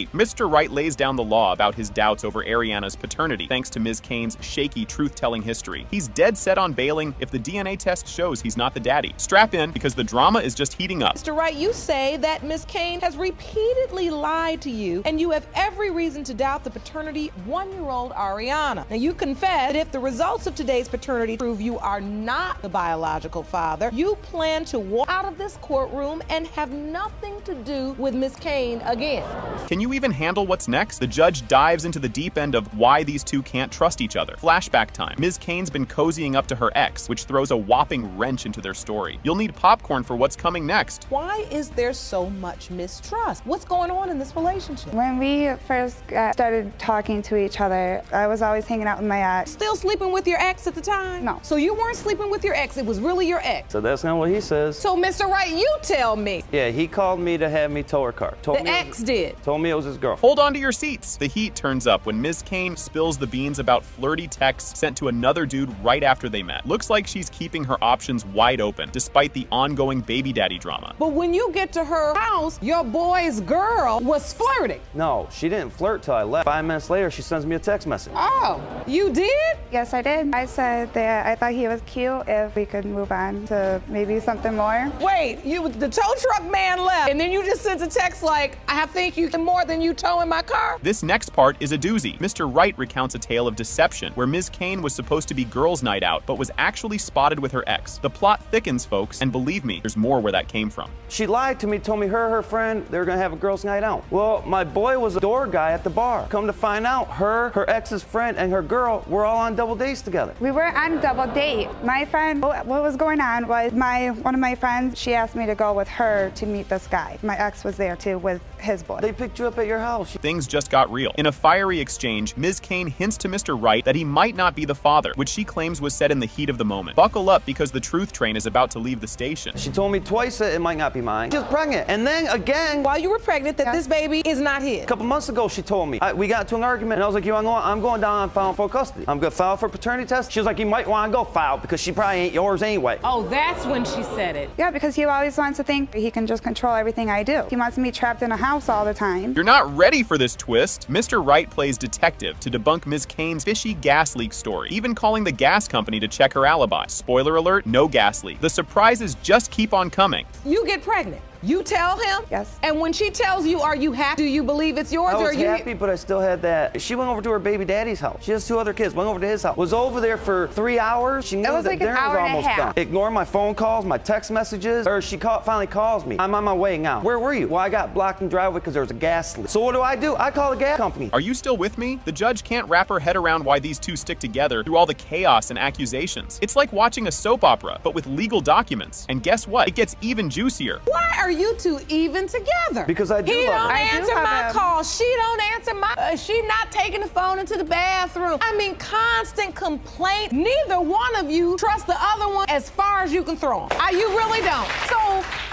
Mr. Wright lays down the law about his doubts over Ariana's paternity, thanks to Ms. Kane's shaky truth-telling history. He's dead set on bailing if the DNA test shows he's not the daddy. Strap in, because the drama is just heating up. Mr. Wright, you say that Ms. Kane has repeatedly lied to you, and you have every reason to doubt the paternity of 1-year-old Ariana. Now, you confess that if the results of today's paternity prove you are not the biological father, you plan to walk out of this courtroom and have nothing to do with Ms. Kane again. Can you even handle what's next? The judge dives into the deep end of why these two can't trust each other. Flashback time. Ms. Kane's been cozying up to her ex, which throws a whopping wrench into their story. You'll need popcorn for what's coming next. Why is there so much mistrust? What's going on in this relationship? When we first started talking to each other, I was always hanging out with my ex. Still sleeping with your ex at the time? No. So you weren't sleeping with your ex, it was really your ex? So that's not what he says. So Mr. Wright, you tell me. Yeah, he called me to have me tow her car. The ex did. Told me it was his girl. Hold on to your seats. The heat turns up when Ms. Kane spills the beans about flirty texts sent to another dude right after they met. Looks like she's keeping her options wide open, despite the ongoing baby daddy drama. But when you get to her house, your boy's girl was flirting. No, she didn't flirt till I left. 5 minutes later, she sends me a text message. Oh, you did? Yes, I did. I said that I thought he was cute if we could move on to maybe something more. Wait, the tow truck man left, and then you just sent a text like, I think you more than and you towing my car? This next part is a doozy. Mr. Wright recounts a tale of deception where Ms. Kane was supposed to be girls' night out, but was actually spotted with her ex. The plot thickens, folks, and believe me, there's more where that came from. She lied to me, told me her friend, they were gonna have a girls' night out. Well, my boy was a door guy at the bar. Come to find out, her ex's friend, and her girl were all on double dates together. We were on double date. My friend, what was going on was one of my friends, she asked me to go with her to meet this guy. My ex was there too with his boy. They picked you up at your house. Things just got real. In a fiery exchange, Ms. Kane hints to Mr. Wright that he might not be the father, which she claims was said in the heat of the moment. Buckle up because the truth train is about to leave the station. She told me twice that it might not be mine. She's pregnant. And then again, while you were pregnant, that this baby is not his. A couple months ago, she told me. We got into an argument, and I was like, I'm going down and filing for custody. I'm going to file for paternity test. She was like, you might want to go file because she probably ain't yours anyway. Oh, that's when she said it. Yeah, because he always wants to think he can just control everything I do. He wants me trapped in a house all the time. You're not ready for this twist. Mr. Wright plays detective to debunk Ms. Kane's fishy gas leak story, even calling the gas company to check her alibi. Spoiler alert, no gas leak. The surprises just keep on coming. You get pregnant. You tell him? Yes. And when she tells you, are you happy? Do you believe it's yours? I was or you happy, but I still had that. She went over to her baby daddy's house. She has 2 other kids. Went over to his house. Was over there for 3 hours. She knew was that like an dinner hour was and a almost half. done. Ignoring my phone calls, my text messages, or she finally calls me. I'm on my way now. Where were you? Well, I got blocked in the driveway because there was a gas leak. So what do? I call the gas company. Are you still with me? The judge can't wrap her head around why these two stick together through all the chaos and accusations. It's like watching a soap opera, but with legal documents. And guess what? It gets even juicier. Why are you two even together? Because I do He love don't him. answer my calls. She don't answer my. She not taking the phone into the bathroom. I mean, constant complaint. Neither one of you trust the other one as far as you can throw them. You really don't. So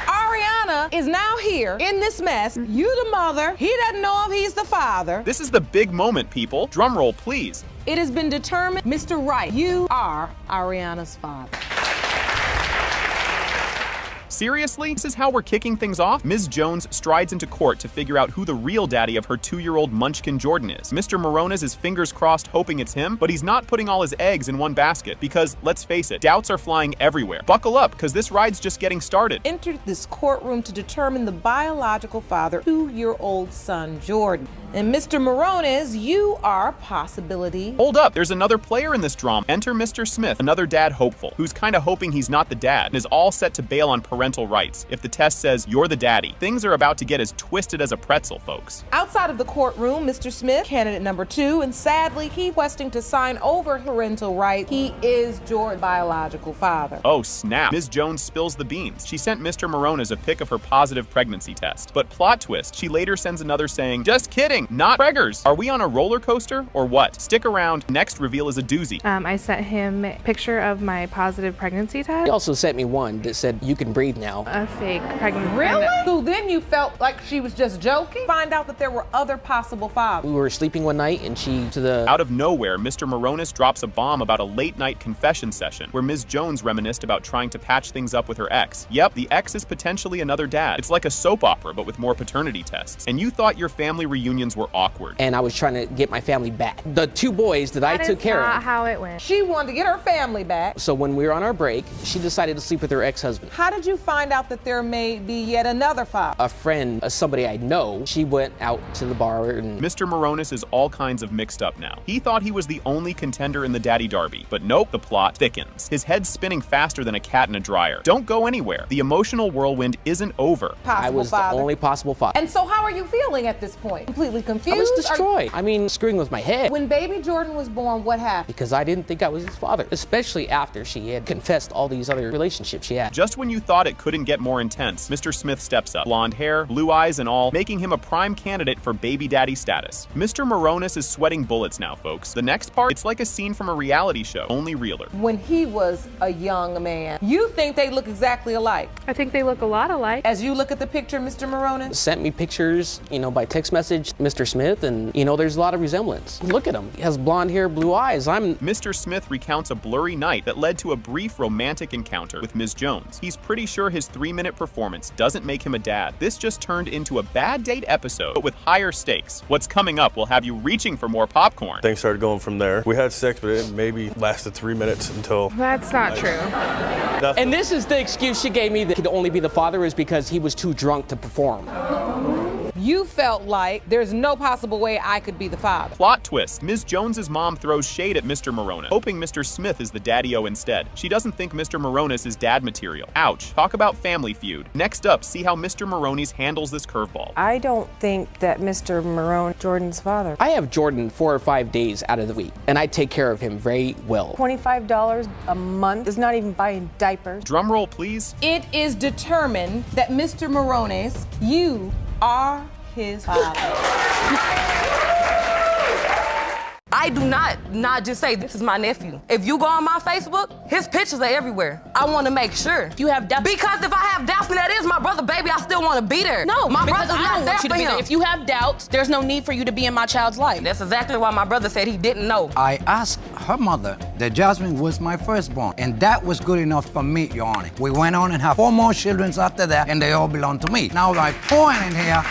Ariana is now here in this mess. You the mother. He doesn't know if he's the father. This is the big moment, people. Drum roll, please. It has been determined, Mr. Wright, you are Ariana's father. Seriously? This is how we're kicking things off? Ms. Jones strides into court to figure out who the real daddy of her 2-year-old munchkin Jordan is. Mr. Morones is fingers crossed hoping it's him, but he's not putting all his eggs in one basket because, let's face it, doubts are flying everywhere. Buckle up, because this ride's just getting started. Entered this courtroom to determine the biological father, 2-year-old son Jordan. And Mr. Morones, you are possibility. Hold up, there's another player in this drama. Enter Mr. Smith, another dad hopeful, who's kind of hoping he's not the dad and is all set to bail on parental rights. If the test says you're the daddy, things are about to get as twisted as a pretzel, folks. Outside of the courtroom, Mr. Smith, candidate number 2, and sadly, he requesting to sign over parental rights. He is Jordan's biological father. Oh snap. Ms. Jones spills the beans. She sent Mr. Morones a pic of her positive pregnancy test. But plot twist, she later sends another saying, just kidding, not preggers. Are we on a roller coaster or what? Stick around, next reveal is a doozy. I sent him a picture of my positive pregnancy test. He also sent me one that said, you can breathe now. A fake pregnancy. Really? So then you felt like she was just joking? Find out that there were other possible fathers. We were sleeping one night and she Out of nowhere, Mr. Morones drops a bomb about a late night confession session where Ms. Jones reminisced about trying to patch things up with her ex. Yep, the ex is potentially another dad. It's like a soap opera, but with more paternity tests. And you thought your family reunions were awkward. And I was trying to get my family back. The 2 boys that I took care of. That's not how it went. She wanted to get her family back. So when we were on our break, she decided to sleep with her ex-husband. How did you find out that there may be yet another father? A friend, somebody I know, she went out to the bar and... Mr. Morones is all kinds of mixed up now. He thought he was the only contender in the daddy derby, but nope, the plot thickens. His head's spinning faster than a cat in a dryer. Don't go anywhere. The emotional whirlwind isn't over. I was the only possible father. And so how are you feeling at this point? Completely confused? I was destroyed. I mean, screwing with my head. When baby Jordan was born, what happened? Because I didn't think I was his father, especially after she had confessed all these other relationships she had. Just when you thought it couldn't get more intense, Mr. Smith steps up. Blonde hair, blue eyes and all, making him a prime candidate for baby daddy status. Mr. Morones is sweating bullets now, folks. The next part, it's like a scene from a reality show, only realer. When he was a young man, you think they look exactly alike? I think they look a lot alike. As you look at the picture, Mr. Morones? Sent me pictures, by text message, Mr. Smith, and, there's a lot of resemblance. Look at him. He has blonde hair, blue eyes. Mr. Smith recounts a blurry night that led to a brief romantic encounter with Ms. Jones. He's pretty sure his 3-minute performance doesn't make him a dad. This just turned into a bad date episode, but with higher stakes. What's coming up will have you reaching for more popcorn. Things started going from there. We had sex, but it maybe lasted 3 minutes until... That's not true. Nothing. And this is the excuse she gave me that he could only be the father is because he was too drunk to perform. you felt like there's no possible way I could be the father. Plot twist. Ms. Jones's mom throws shade at Mr. Moronis, hoping Mr. Smith is the daddy-o instead. She doesn't think Mr. Moronis is dad material. Ouch. Talk about family feud. Next up, see how Mr. Moronis handles this curveball. I don't think that Mr. Marone, Jordan's father. I have Jordan 4 or 5 days out of the week, and I take care of him very well. $25 a month is not even buying diapers. Drum roll, please. It is determined that Mr. Moronis, you are his father. I do not just say this is my nephew. If you go on my Facebook, his pictures are everywhere. I want to make sure. You have doubts? Because if I have doubts and that is my brother, baby, I still want to be there. No, my because brother's I not don't there want you to for be him. there. If you have doubts, there's no need for you to be in my child's life. That's exactly why my brother said he didn't know. I asked her mother that Jasmine was my firstborn, and that was good enough for me, Your Honor. We went on and had 4 more children after that, and they all belong to me. Now, my point in here,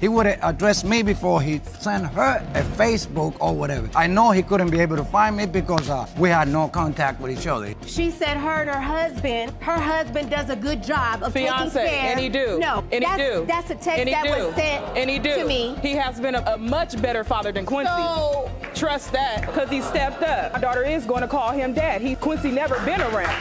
he would have addressed me before he sent her a Facebook or whatever. I know he couldn't be able to find me because we had no contact with each other. She said her and her husband does a good job of taking Fiance, care. and he do. No, and that's, he do. That's a text and he that do. was sent and he do. to me. He has been a much better father than Quincy. So, trust that, because he stepped up. My daughter is going to call him dad. Quincy never been around.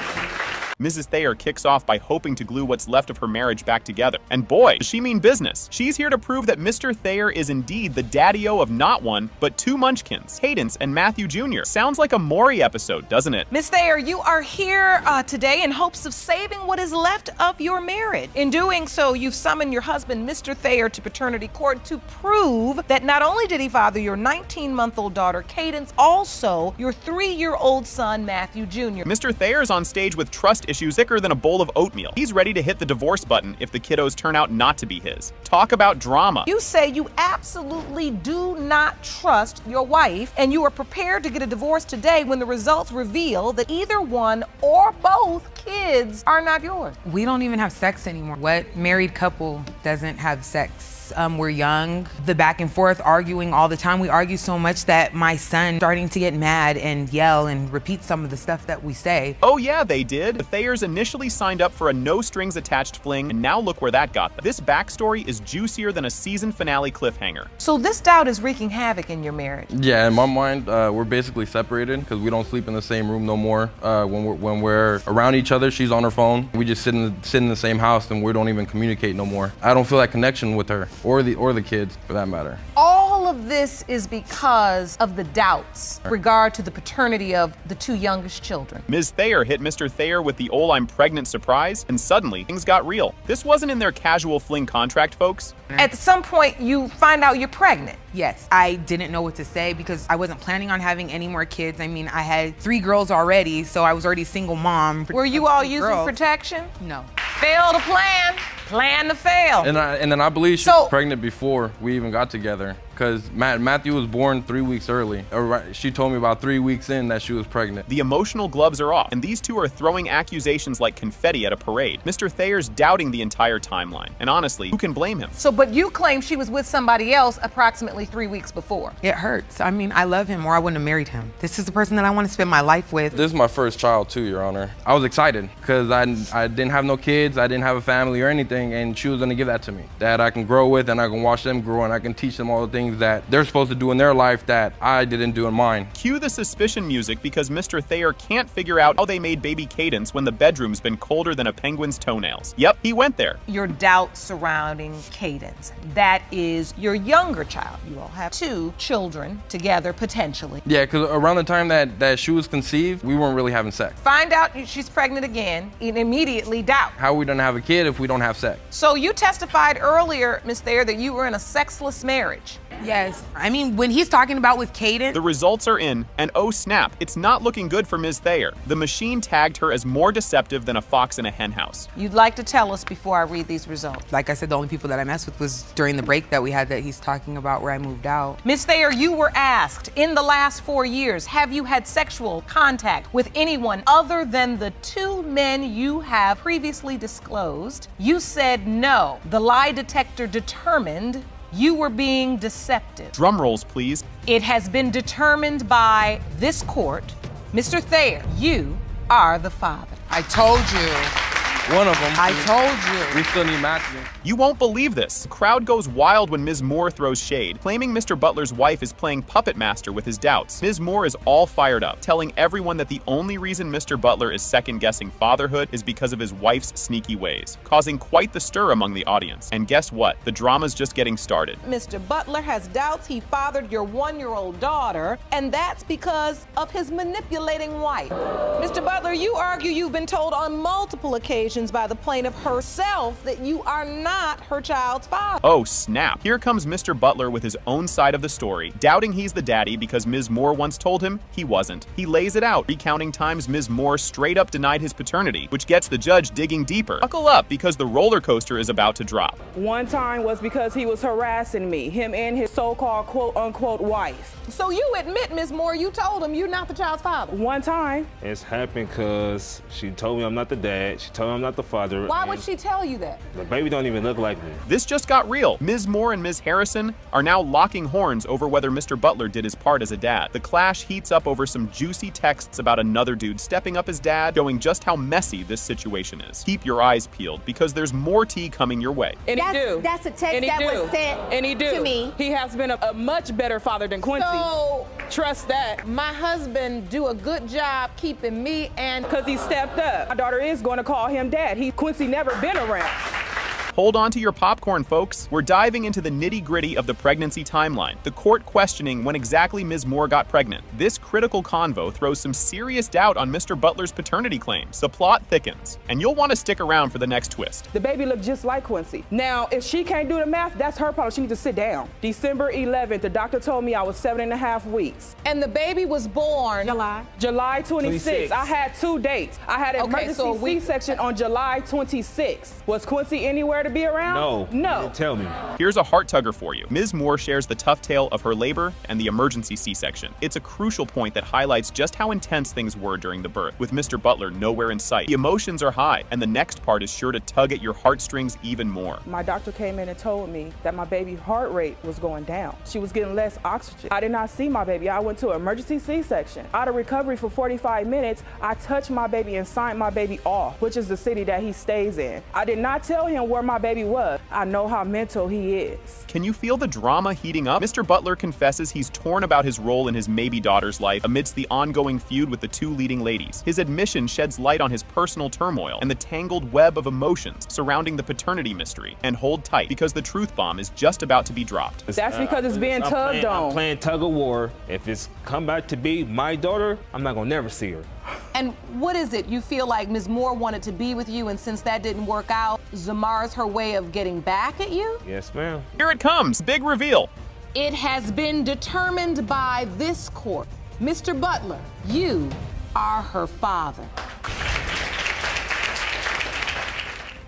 Mrs. Thayer kicks off by hoping to glue what's left of her marriage back together. And boy, does she mean business. She's here to prove that Mr. Thayer is indeed the daddy-o of not one, but 2 munchkins, Cadence and Matthew Jr. Sounds like a Maury episode, doesn't it? Miss Thayer, you are here today in hopes of saving what is left of your marriage. In doing so, you've summoned your husband, Mr. Thayer, to paternity court to prove that not only did he father your 19-month-old daughter, Cadence, also your 3-year-old son, Matthew Jr. Mr. Thayer's on stage with trust issues thicker than a bowl of oatmeal. He's ready to hit the divorce button if the kiddos turn out not to be his. Talk about drama. You say you absolutely do not trust your wife, and you are prepared to get a divorce today when the results reveal that either one or both kids are not yours. We don't even have sex anymore. What married couple doesn't have sex? We're young. The back and forth, arguing all the time. We argue so much that my son starting to get mad and yell and repeat some of the stuff that we say. Oh yeah, they did. The Thayers initially signed up for a no-strings-attached fling, and now look where that got them. This backstory is juicier than a season finale cliffhanger. So this doubt is wreaking havoc in your marriage. Yeah, in my mind, we're basically separated because we don't sleep in the same room no more. When we're around each other, she's on her phone. We just sit in the same house and we don't even communicate no more. I don't feel that connection with her. Or the kids, for that matter. All of this is because of the doubts regard to the paternity of the 2 youngest children. Ms. Thayer hit Mr. Thayer with the I'm pregnant surprise, and suddenly things got real. This wasn't in their casual fling contract, folks. At some point, you find out you're pregnant. Yes, I didn't know what to say because I wasn't planning on having any more kids. I mean, I had 3 girls already, so I was already a single mom. Were you all using protection? No. Fail to plan to fail. And then I believe she was pregnant before we even got together. Because Matthew was born 3 weeks early. She told me about 3 weeks in that she was pregnant. The emotional gloves are off, and these two are throwing accusations like confetti at a parade. Mr. Thayer's doubting the entire timeline. And honestly, who can blame him? But you claim she was with somebody else approximately 3 weeks before. It hurts. I mean, I love him or I wouldn't have married him. This is the person that I want to spend my life with. This is my first child too, Your Honor. I was excited because I didn't have no kids, I didn't have a family or anything, and she was gonna give that to me. That I can grow with and I can watch them grow and I can teach them all the things that they're supposed to do in their life that I didn't do in mine. Cue the suspicion music because Mr. Thayer can't figure out how they made baby Cadence when the bedroom's been colder than a penguin's toenails. Yep, he went there. Your doubt surrounding Cadence. That is your younger child. You all have 2 children together, potentially. Yeah, because around the time that she was conceived, we weren't really having sex. Find out she's pregnant again and immediately doubt. How are we gonna have a kid if we don't have sex? So you testified earlier, Ms. Thayer, that you were in a sexless marriage. Yes. I mean, when he's talking about with Cadence. The results are in, and oh snap, it's not looking good for Ms. Thayer. The machine tagged her as more deceptive than a fox in a henhouse. You'd like to tell us before I read these results. Like I said, the only people that I messed with was during the break that we had that he's talking about where I moved out. Ms. Thayer, you were asked, in the last 4 years, have you had sexual contact with anyone other than the 2 men you have previously disclosed? You said no. The lie detector determined you were being deceptive. Drum rolls, please. It has been determined by this court, Mr. Thayer, you are the father. I told you. One of them. I told you. We still need matching. You won't believe this. The crowd goes wild when Ms. Moore throws shade, claiming Mr. Butler's wife is playing puppet master with his doubts. Ms. Moore is all fired up, telling everyone that the only reason Mr. Butler is second-guessing fatherhood is because of his wife's sneaky ways, causing quite the stir among the audience. And guess what? The drama's just getting started. Mr. Butler has doubts he fathered your 1-year-old daughter, and that's because of his manipulating wife. Mr. Butler, you argue you've been told on multiple occasions by the plaintiff herself that you are not her child's father. Oh, snap. Here comes Mr. Butler with his own side of the story, doubting he's the daddy because Ms. Moore once told him he wasn't. He lays it out, recounting times Ms. Moore straight up denied his paternity, which gets the judge digging deeper. Buckle up because the roller coaster is about to drop. One time was because he was harassing me, him and his so-called quote-unquote wife. So you admit, Ms. Moore, you told him you're not the child's father? One time. It's happened because she told me I'm not the dad. She told me I'm not the father. Why would she tell you that? The baby don't even look like me. This just got real. Ms. Moore and Ms. Harrison are now locking horns over whether Mr. Butler did his part as a dad. The clash heats up over some juicy texts about another dude stepping up as dad, showing just how messy this situation is. Keep your eyes peeled because there's more tea coming your way. And That's a text that was sent to me. He has been a much better father than Quincy. So, trust that. My husband do a good job keeping me and... Because he stepped up. My daughter is going to call him dad. Quincy never been around. Hold on to your popcorn, folks. We're diving into the nitty-gritty of the pregnancy timeline, the court questioning when exactly Ms. Moore got pregnant. This critical convo throws some serious doubt on Mr. Butler's paternity claims. The plot thickens, and you'll want to stick around for the next twist. The baby looked just like Quincy. Now, if she can't do the math, that's her problem. She needs to sit down. December 11th, the doctor told me I was 7.5 weeks. And the baby was born... July 26th. I had 2 dates. I had an emergency C-section on July 26th. Was Quincy anywhere to be around? No. Tell me. Here's a heart tugger for you. Ms. Moore shares the tough tale of her labor and the emergency C-section. It's a crucial point that highlights just how intense things were during the birth, with Mr. Butler nowhere in sight. The emotions are high, and the next part is sure to tug at your heartstrings even more. My doctor came in and told me that my baby's heart rate was going down. She was getting less oxygen. I did not see my baby. I went to an emergency C-section. Out of recovery for 45 minutes, I touched my baby and signed my baby off, which is the city that he stays in. I did not tell him where my baby was. I know how mental he is. Can you feel the drama heating up? Mr. Butler confesses he's torn about his role in his maybe daughter's life amidst the ongoing feud with the 2 leading ladies. His admission sheds light on his personal turmoil and the tangled web of emotions surrounding the paternity mystery. And hold tight, because the truth bomb is just about to be dropped. That's because it's being tugged on. I'm playing tug of war. If it's come back to be my daughter, I'm not gonna never see her. And what is it? You feel like Ms. Moore wanted to be with you, and since that didn't work out, Zamar's her way of getting back at you? Yes, ma'am. Here it comes, big reveal. It has been determined by this court. Mr. Butler, you are her father.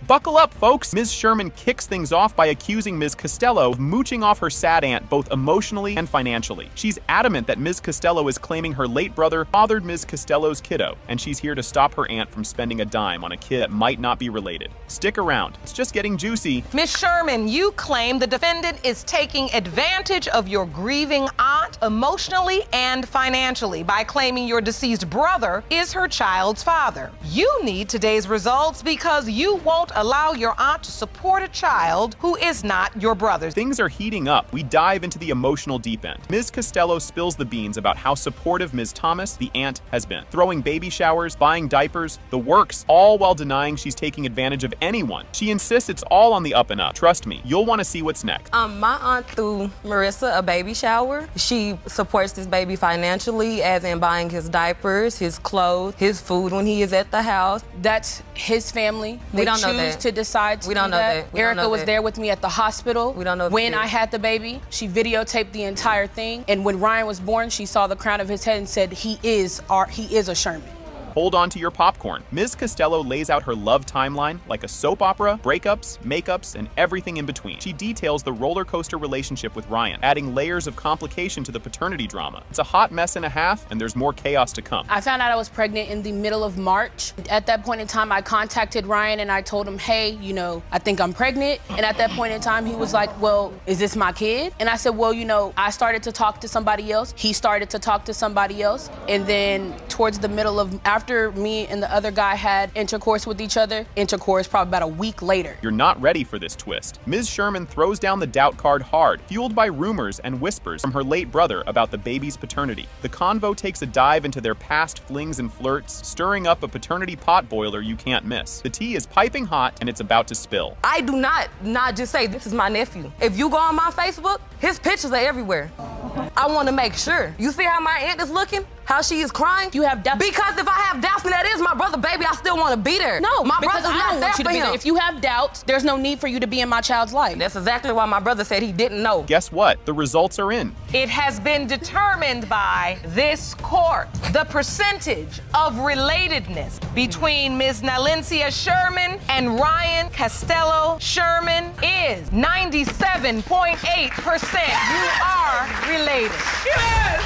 Buckle up, folks. Ms. Sherman kicks things off by accusing Ms. Costello of mooching off her sad aunt both emotionally and financially. She's adamant that Ms. Costello is claiming her late brother fathered Ms. Costello's kiddo, and she's here to stop her aunt from spending a dime on a kid that might not be related. Stick around. It's just getting juicy. Ms. Sherman, you claim the defendant is taking advantage of your grieving aunt emotionally and financially by claiming your deceased brother is her child's father. You need today's results because you won't allow your aunt to support a child who is not your brother's. Things are heating up. We dive into the emotional deep end. Ms. Costello spills the beans about how supportive Ms. Thomas, the aunt, has been. Throwing baby showers, buying diapers, the works, all while denying she's taking advantage of anyone. She insists it's all on the up and up. Trust me, you'll want to see what's next. My aunt threw Marissa a baby shower. She supports this baby financially, as in buying his diapers, his clothes, his food when he is at the house. That's his family. We don't know that. To decide to we don't do know that. that. Erica was there with me at the hospital. We don't know when I had the baby. She videotaped the entire thing. And when Ryan was born, she saw the crown of his head and said, he is a Sherman. Hold on to your popcorn. Ms. Costello lays out her love timeline like a soap opera, breakups, makeups, and everything in between. She details the roller coaster relationship with Ryan, adding layers of complication to the paternity drama. It's a hot mess and a half, and there's more chaos to come. I found out I was pregnant in the middle of March. At that point in time, I contacted Ryan and I told him, hey, I think I'm pregnant. And at that point in time, he was like, well, is this my kid? And I said, well, I started to talk to somebody else. He started to talk to somebody else. And then towards the middle of, after After me and the other guy had intercourse with each other, intercourse probably about a week later. You're not ready for this twist. Ms. Sherman throws down the doubt card hard, fueled by rumors and whispers from her late brother about the baby's paternity. The convo takes a dive into their past flings and flirts, stirring up a paternity potboiler you can't miss. The tea is piping hot and it's about to spill. I do not just say this is my nephew. If you go on my Facebook, his pictures are everywhere. I want to make sure. You see how my aunt is looking? How she is crying? You have doubts? Because if I have doubts and that is my brother, baby, I still want to be there. No, my because brother's I not don't there want you to for be him. there. If you have doubts, there's no need for you to be in my child's life. That's exactly why my brother said he didn't know. Guess what? The results are in. It has been determined by this court. The percentage of relatedness between Ms. Nalencia Sherman and Ryan Costello Sherman is 97.8%. You are related. Yes!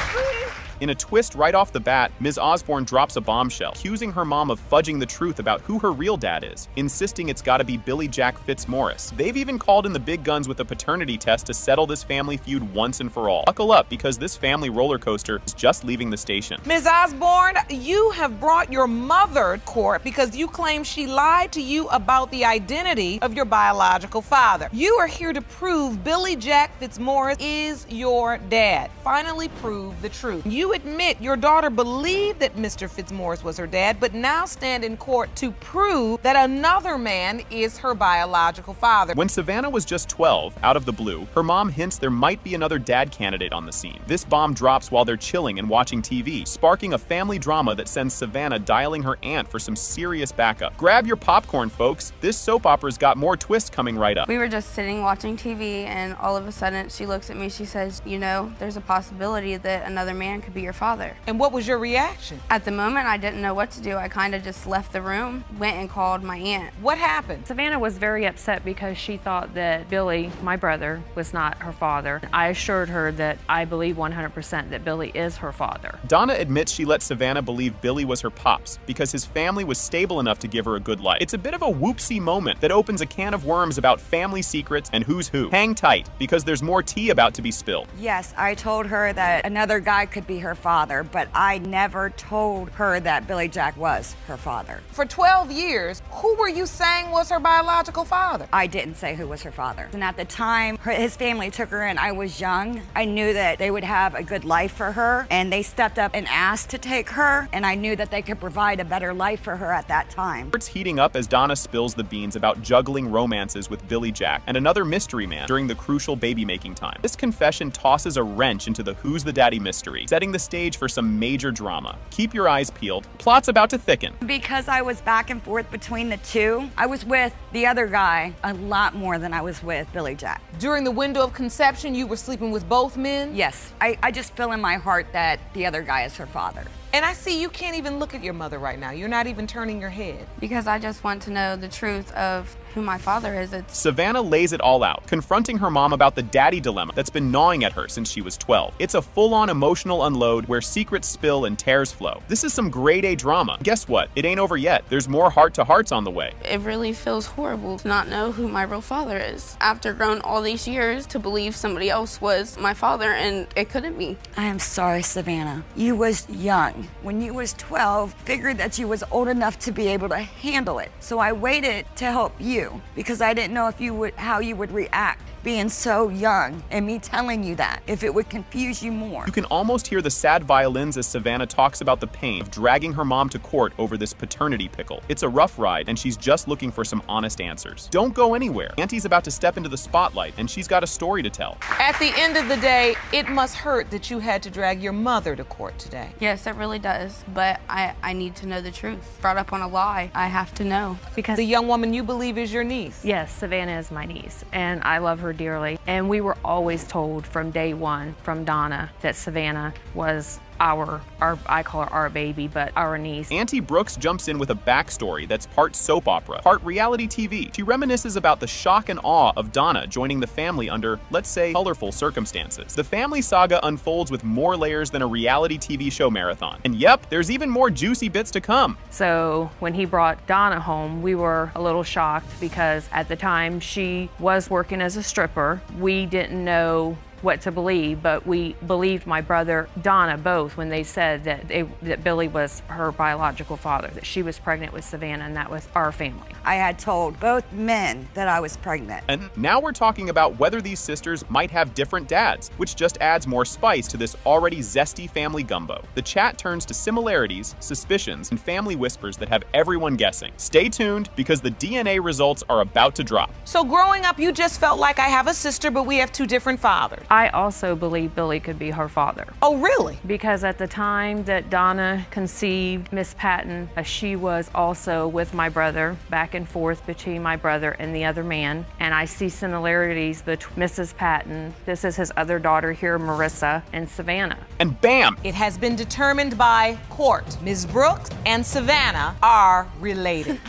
In a twist right off the bat, Ms. Osborne drops a bombshell, accusing her mom of fudging the truth about who her real dad is, insisting it's gotta be Billy Jack Fitzmaurice. They've even called in the big guns with a paternity test to settle this family feud once and for all. Buckle up, because this family roller coaster is just leaving the station. Ms. Osborne, you have brought your mother to court because you claim she lied to you about the identity of your biological father. You are here to prove Billy Jack Fitzmaurice is your dad. Finally prove the truth. You admit your daughter believed that Mr. Fitzmaurice was her dad, but now stand in court to prove that another man is her biological father. When Savannah was just 12, out of the blue, her mom hints there might be another dad candidate on the scene. This bomb drops while they're chilling and watching TV, sparking a family drama that sends Savannah dialing her aunt for some serious backup. Grab your popcorn, folks. This soap opera's got more twists coming right up. We were just sitting watching TV, and all of a sudden she looks at me, she says, you know, there's a possibility that another man could be your father. And what was your reaction? At the moment, I didn't know what to do. I kind of just left the room, went and called my aunt. What happened? Savannah was very upset because she thought that Billy, my brother, was not her father. I assured her that I believe 100% that Billy is her father. Donna admits she let Savannah believe Billy was her pops because his family was stable enough to give her a good life. It's a bit of a whoopsie moment that opens a can of worms about family secrets and who's who. Hang tight, because there's more tea about to be spilled. Yes, I told her that another guy could be her father, but I never told her that Billy Jack was her father. For 12 years, who were you saying was her biological father? I didn't say who was her father. And at the time his family took her in, I was young. I knew that they would have a good life for her, and they stepped up and asked to take her, and I knew that they could provide a better life for her at that time. It's heating up as Donna spills the beans about juggling romances with Billy Jack and another mystery man during the crucial baby-making time. This confession tosses a wrench into the who's the daddy mystery, setting the stage for some major drama. Keep your eyes peeled. Plot's about to thicken. Because I was back and forth between the two, I was with the other guy a lot more than I was with Billy Jack. During the window of conception, you were sleeping with both men? Yes. I just feel in my heart that the other guy is her father. And I see you can't even look at your mother right now. You're not even turning your head. Because I just want to know the truth of who my father is. Savannah lays it all out, confronting her mom about the daddy dilemma that's been gnawing at her since she was 12. It's a full-on emotional unload where secrets spill and tears flow. This is some grade A drama. Guess what? It ain't over yet. There's more heart-to-hearts on the way. It really feels horrible to not know who my real father is. After growing all these years to believe somebody else was my father, and it couldn't be. I am sorry, Savannah. You was young. When you was 12, figured that you was old enough to be able to handle it. So I waited to help you because I didn't know how you would react being so young and me telling you that, if it would confuse you more. You can almost hear the sad violins as Savannah talks about the pain of dragging her mom to court over this paternity pickle. It's a rough ride, and she's just looking for some honest answers. Don't go anywhere. Auntie's about to step into the spotlight, and she's got a story to tell. At the end of the day, it must hurt that you had to drag your mother to court today. Yes, it really does, but I need to know the truth. Brought up on a lie, I have to know. Because the young woman you believe is your niece. Yes, Savannah is my niece, and I love her dearly. And we were always told from day one from Donna that Savannah was our I call her our baby, but our niece. Auntie Brooks jumps in with a backstory that's part soap opera, part reality TV. She reminisces about the shock and awe of Donna joining the family under, let's say, colorful circumstances. The family saga unfolds with more layers than a reality TV show marathon. And yep, there's even more juicy bits to come. So when he brought Donna home, we were a little shocked because at the time she was working as a stripper. We didn't know what to believe, but we believed my brother, Donna, both when they said that Billy was her biological father, that she was pregnant with Savannah, and that was our family. I had told both men that I was pregnant. And now we're talking about whether these sisters might have different dads, which just adds more spice to this already zesty family gumbo. The chat turns to similarities, suspicions, and family whispers that have everyone guessing. Stay tuned, because the DNA results are about to drop. So growing up, you just felt like I have a sister, but we have two different fathers. I also believe Billy could be her father. Oh, really? Because at the time that Donna conceived Miss Patton, she was also with my brother, back and forth between my brother and the other man. And I see similarities between Mrs. Patton, this is his other daughter here, Marissa, and Savannah. And bam! It has been determined by court. Ms. Brooks and Savannah are related.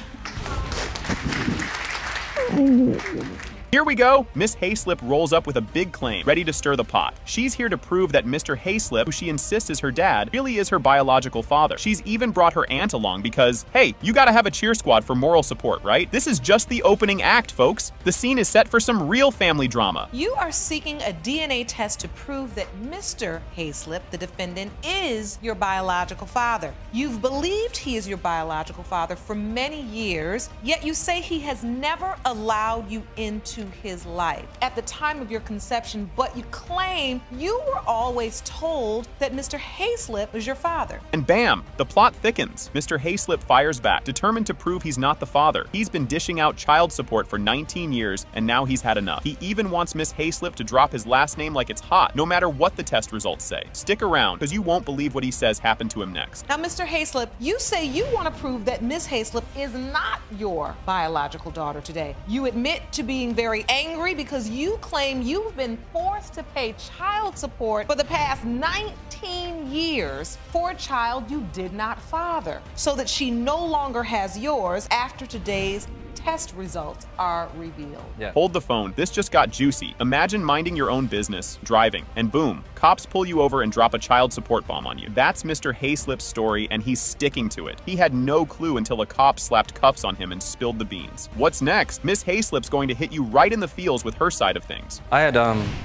Here we go. Miss Hayslip rolls up with a big claim, ready to stir the pot. She's here to prove that Mr. Hayslip, who she insists is her dad, really is her biological father. She's even brought her aunt along because, hey, you gotta have a cheer squad for moral support, right? This is just the opening act, folks. The scene is set for some real family drama. You are seeking a DNA test to prove that Mr. Hayslip, the defendant, is your biological father. You've believed he is your biological father for many years, yet you say he has never allowed you into his life at the time of your conception, but you claim you were always told that Mr. Hayslip was your father. And bam, the plot thickens. Mr. Hayslip fires back, determined to prove he's not the father. He's been dishing out child support for 19 years, and now he's had enough. He even wants Miss Hayslip to drop his last name like it's hot, no matter what the test results say. Stick around, because you won't believe what he says happened to him next. Now, Mr. Hayslip, you say you want to prove that Miss Hayslip is not your biological daughter today. You admit to being very angry because you claim you've been forced to pay child support for the past 19 years for a child you did not father, so that she no longer has yours after today's test results are revealed. Yeah. Hold the phone. This just got juicy. Imagine minding your own business, driving, and boom, cops pull you over and drop a child support bomb on you. That's Mr. Hayslip's story, and he's sticking to it. He had no clue until a cop slapped cuffs on him and spilled the beans. What's next? Miss Hayslip's going to hit you right in the feels with her side of things. I had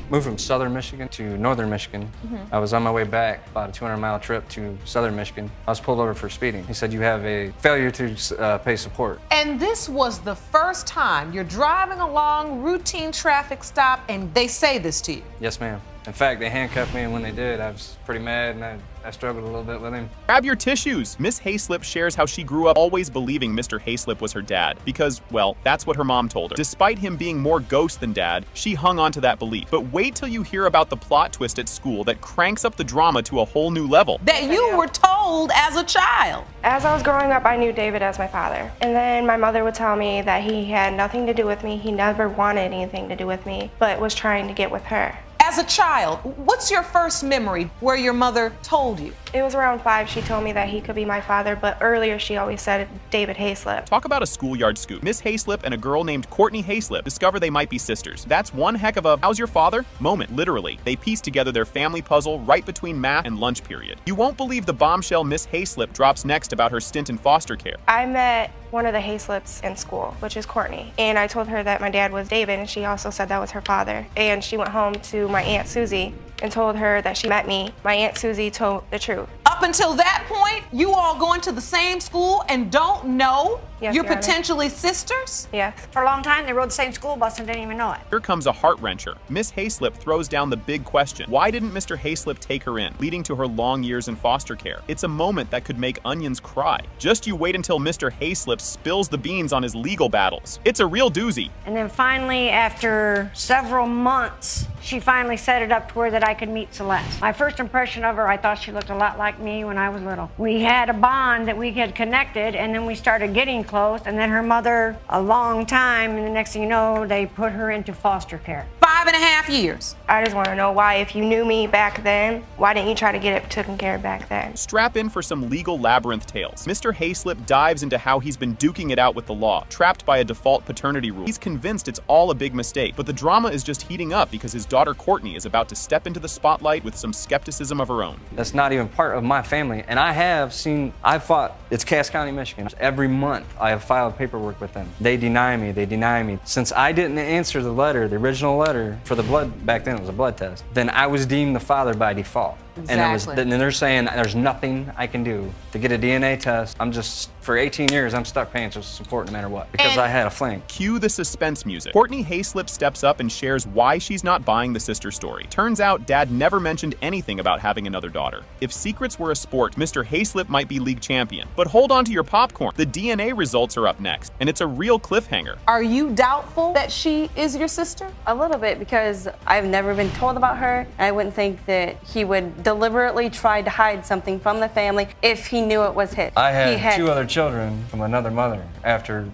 moved from southern Michigan to northern Michigan. I was on my way back, about a 200-mile trip to southern Michigan. I was pulled over for speeding. He said, you have a failure to pay support. And this was the first time you're driving along routine traffic stop and they say this to you? Yes, ma'am. In fact, they handcuffed me, and when they did, I was pretty mad, and I struggled a little bit with him. Grab your tissues! Miss Hayslip shares how she grew up always believing Mr. Hayslip was her dad because, well, that's what her mom told her. Despite him being more ghost than dad, she hung on to that belief. But wait till you hear about the plot twist at school that cranks up the drama to a whole new level. That you were told as a child. As I was growing up, I knew David as my father. And then my mother would tell me that he had nothing to do with me. He never wanted anything to do with me, but was trying to get with her. As a child, what's your first memory where your mother told you? It was around 5 she told me that he could be my father, but earlier she always said David Hayslip. Talk about a schoolyard scoop. Miss Hayslip and a girl named Courtney Hayslip discover they might be sisters. That's one heck of a how's your father moment, literally. They piece together their family puzzle right between math and lunch period. You won't believe the bombshell Miss Hayslip drops next about her stint in foster care. I met one of the Hayslips in school, which is Courtney, and I told her that my dad was David, and she also said that was her father. And she went home to my Aunt Susie and told her that she met me. My Aunt Susie told the truth. Up until that point, you all going to the same school and don't know Yes, you're Your Honor. potentially sisters? Yes. For a long time, they rode the same school bus and didn't even know it. Here comes a heart-wrencher. Miss Hayslip throws down the big question. Why didn't Mr. Hayslip take her in, leading to her long years in foster care? It's a moment that could make onions cry. Just you wait until Mr. Hayslip spills the beans on his legal battles. It's a real doozy. And then finally, after several months, she finally set it up to where that I could meet Celeste. My first impression of her, I thought she looked a lot like me when I was little. We had a bond that we had connected, and then we started getting close, and then her mother, a long time, and the next thing you know, they put her into foster care. 5.5 years. I just want to know why, if you knew me back then, why didn't you try to get it taken care of back then? Strap in for some legal labyrinth tales. Mr. Hayslip dives into how he's been duking it out with the law, trapped by a default paternity rule. He's convinced it's all a big mistake, but the drama is just heating up because his daughter Courtney is about to step into the spotlight with some skepticism of her own. That's not even part of my family, and I've fought, it's Cass County, Michigan. Every month, I have filed paperwork with them. They deny me. Since I didn't answer the letter, the original letter, father for the blood, back then it was a blood test, then I was deemed the father by default. Exactly. And they're saying there's nothing I can do to get a DNA test. I'm just, for 18 years, I'm stuck paying social support no matter what, because I had a fling. Cue the suspense music. Courtney Hayslip steps up and shares why she's not buying the sister story. Turns out Dad never mentioned anything about having another daughter. If secrets were a sport, Mr. Hayslip might be league champion. But hold on to your popcorn. The DNA results are up next, and it's a real cliffhanger. Are you doubtful that she is your sister? A little bit, because I've never been told about her. I wouldn't think that he would deliberately try to hide something from the family if he knew it was his. I had 2 other children from another mother after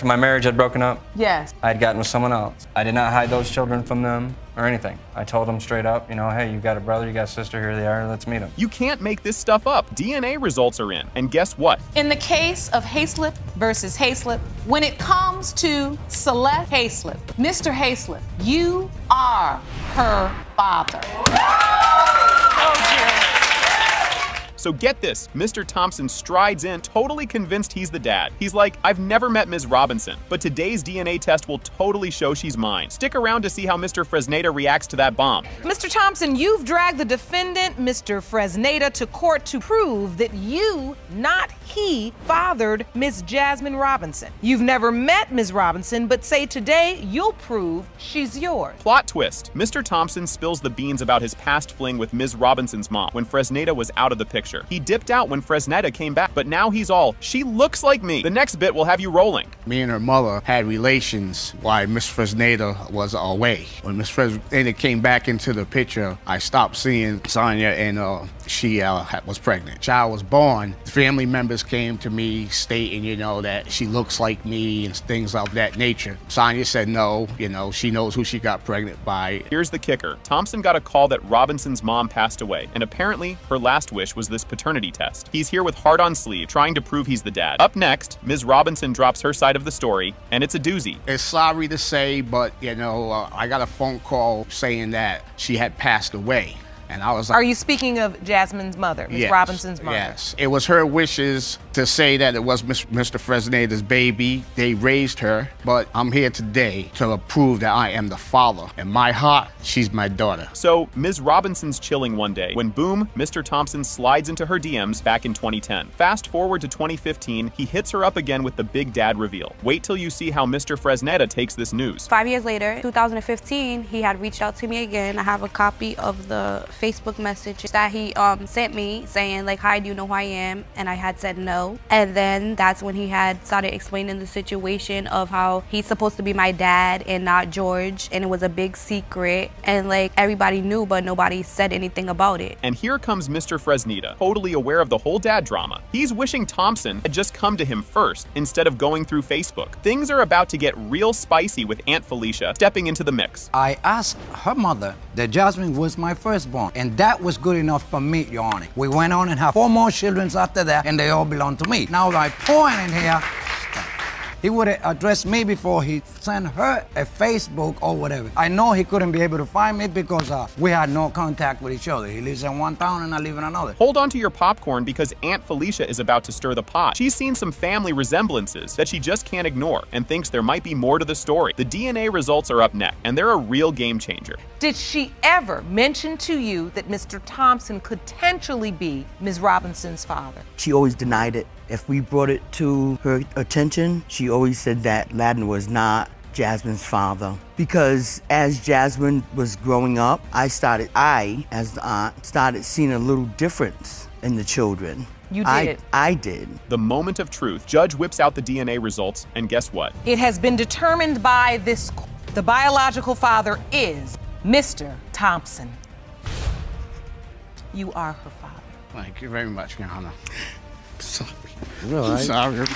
my marriage had broken up. Yes. I had gotten with someone else. I did not hide those children from them or anything. I told them straight up, you know, hey, you got a brother, you got a sister, here they are, let's meet them. You can't make this stuff up. DNA results are in, and guess what? In the case of Hayslip versus Hayslip, when it comes to Celeste Hayslip, Mr. Hayslip, you are her father. So get this, Mr. Thompson strides in, totally convinced he's the dad. He's like, I've never met Ms. Robinson, but today's DNA test will totally show she's mine. Stick around to see how Mr. Fresneda reacts to that bomb. Mr. Thompson, you've dragged the defendant, Mr. Fresneda, to court to prove that you, not he, fathered Ms. Jasmine Robinson. You've never met Ms. Robinson, but say today you'll prove she's yours. Plot twist. Mr. Thompson spills the beans about his past fling with Ms. Robinson's mom when Fresneda was out of the picture. He dipped out when Fresneda came back, but now he's all, she looks like me. The next bit will have you rolling. Me and her mother had relations while Miss Fresneda was away. When Miss Fresneda came back into the picture, I stopped seeing Sonia, and she was pregnant. Child was born. Family members came to me stating, you know, that she looks like me and things of that nature. Sonia said no, you know, she knows who she got pregnant by. Here's the kicker. Thompson got a call that Robinson's mom passed away, and apparently her last wish was this paternity test. He's here with heart on sleeve, trying to prove he's the dad. Up next, Ms. Robinson drops her side of the story, and it's a doozy. It's sorry to say, but, you know, I got a phone call saying that she had passed away. And I was like, Are you speaking of Jasmine's mother, Ms. Yes, Robinson's mother? Yes. It was her wishes to say that it was Mr. Fresneda's baby. They raised her, but I'm here today to prove that I am the father. In my heart, she's my daughter. So, Ms. Robinson's chilling one day when, boom, Mr. Thompson slides into her DMs back in 2010. Fast forward to 2015, he hits her up again with the big dad reveal. Wait till you see how Mr. Fresneda takes this news. 5 years later, 2015, he had reached out to me again. I have a copy of the Facebook message that he sent me saying like, hi, do you know who I am? And I had said no. And then that's when he had started explaining the situation of how he's supposed to be my dad and not George, and it was a big secret, and like everybody knew but nobody said anything about it. And here comes Mr. Fresneda, totally aware of the whole dad drama. He's wishing Thompson had just come to him first instead of going through Facebook. Things are about to get real spicy with Aunt Felicia stepping into the mix. I asked her mother that Jasmine was my firstborn, and that was good enough for me, Your Honor. We went on and had 4 more children after that, and they all belong to me. Now, by point in here, he would have addressed me before he sent her a Facebook or whatever. I know he couldn't be able to find me because we had no contact with each other. He lives in one town and I live in another. Hold on to your popcorn because Aunt Felicia is about to stir the pot. She's seen some family resemblances that she just can't ignore and thinks there might be more to the story. The DNA results are up next, and they're a real game changer. Did she ever mention to you that Mr. Thompson could potentially be Ms. Robinson's father? She always denied it. If we brought it to her attention, she always said that Ladden was not Jasmine's father. Because as Jasmine was growing up, as the aunt, started seeing a little difference in the children. You did? I did. The moment of truth. Judge whips out the DNA results, and guess what? It has been determined by this court. The biological father is Mr. Thompson. You are her father. Thank you very much, Your Honor. Sorry. All right. Sorry.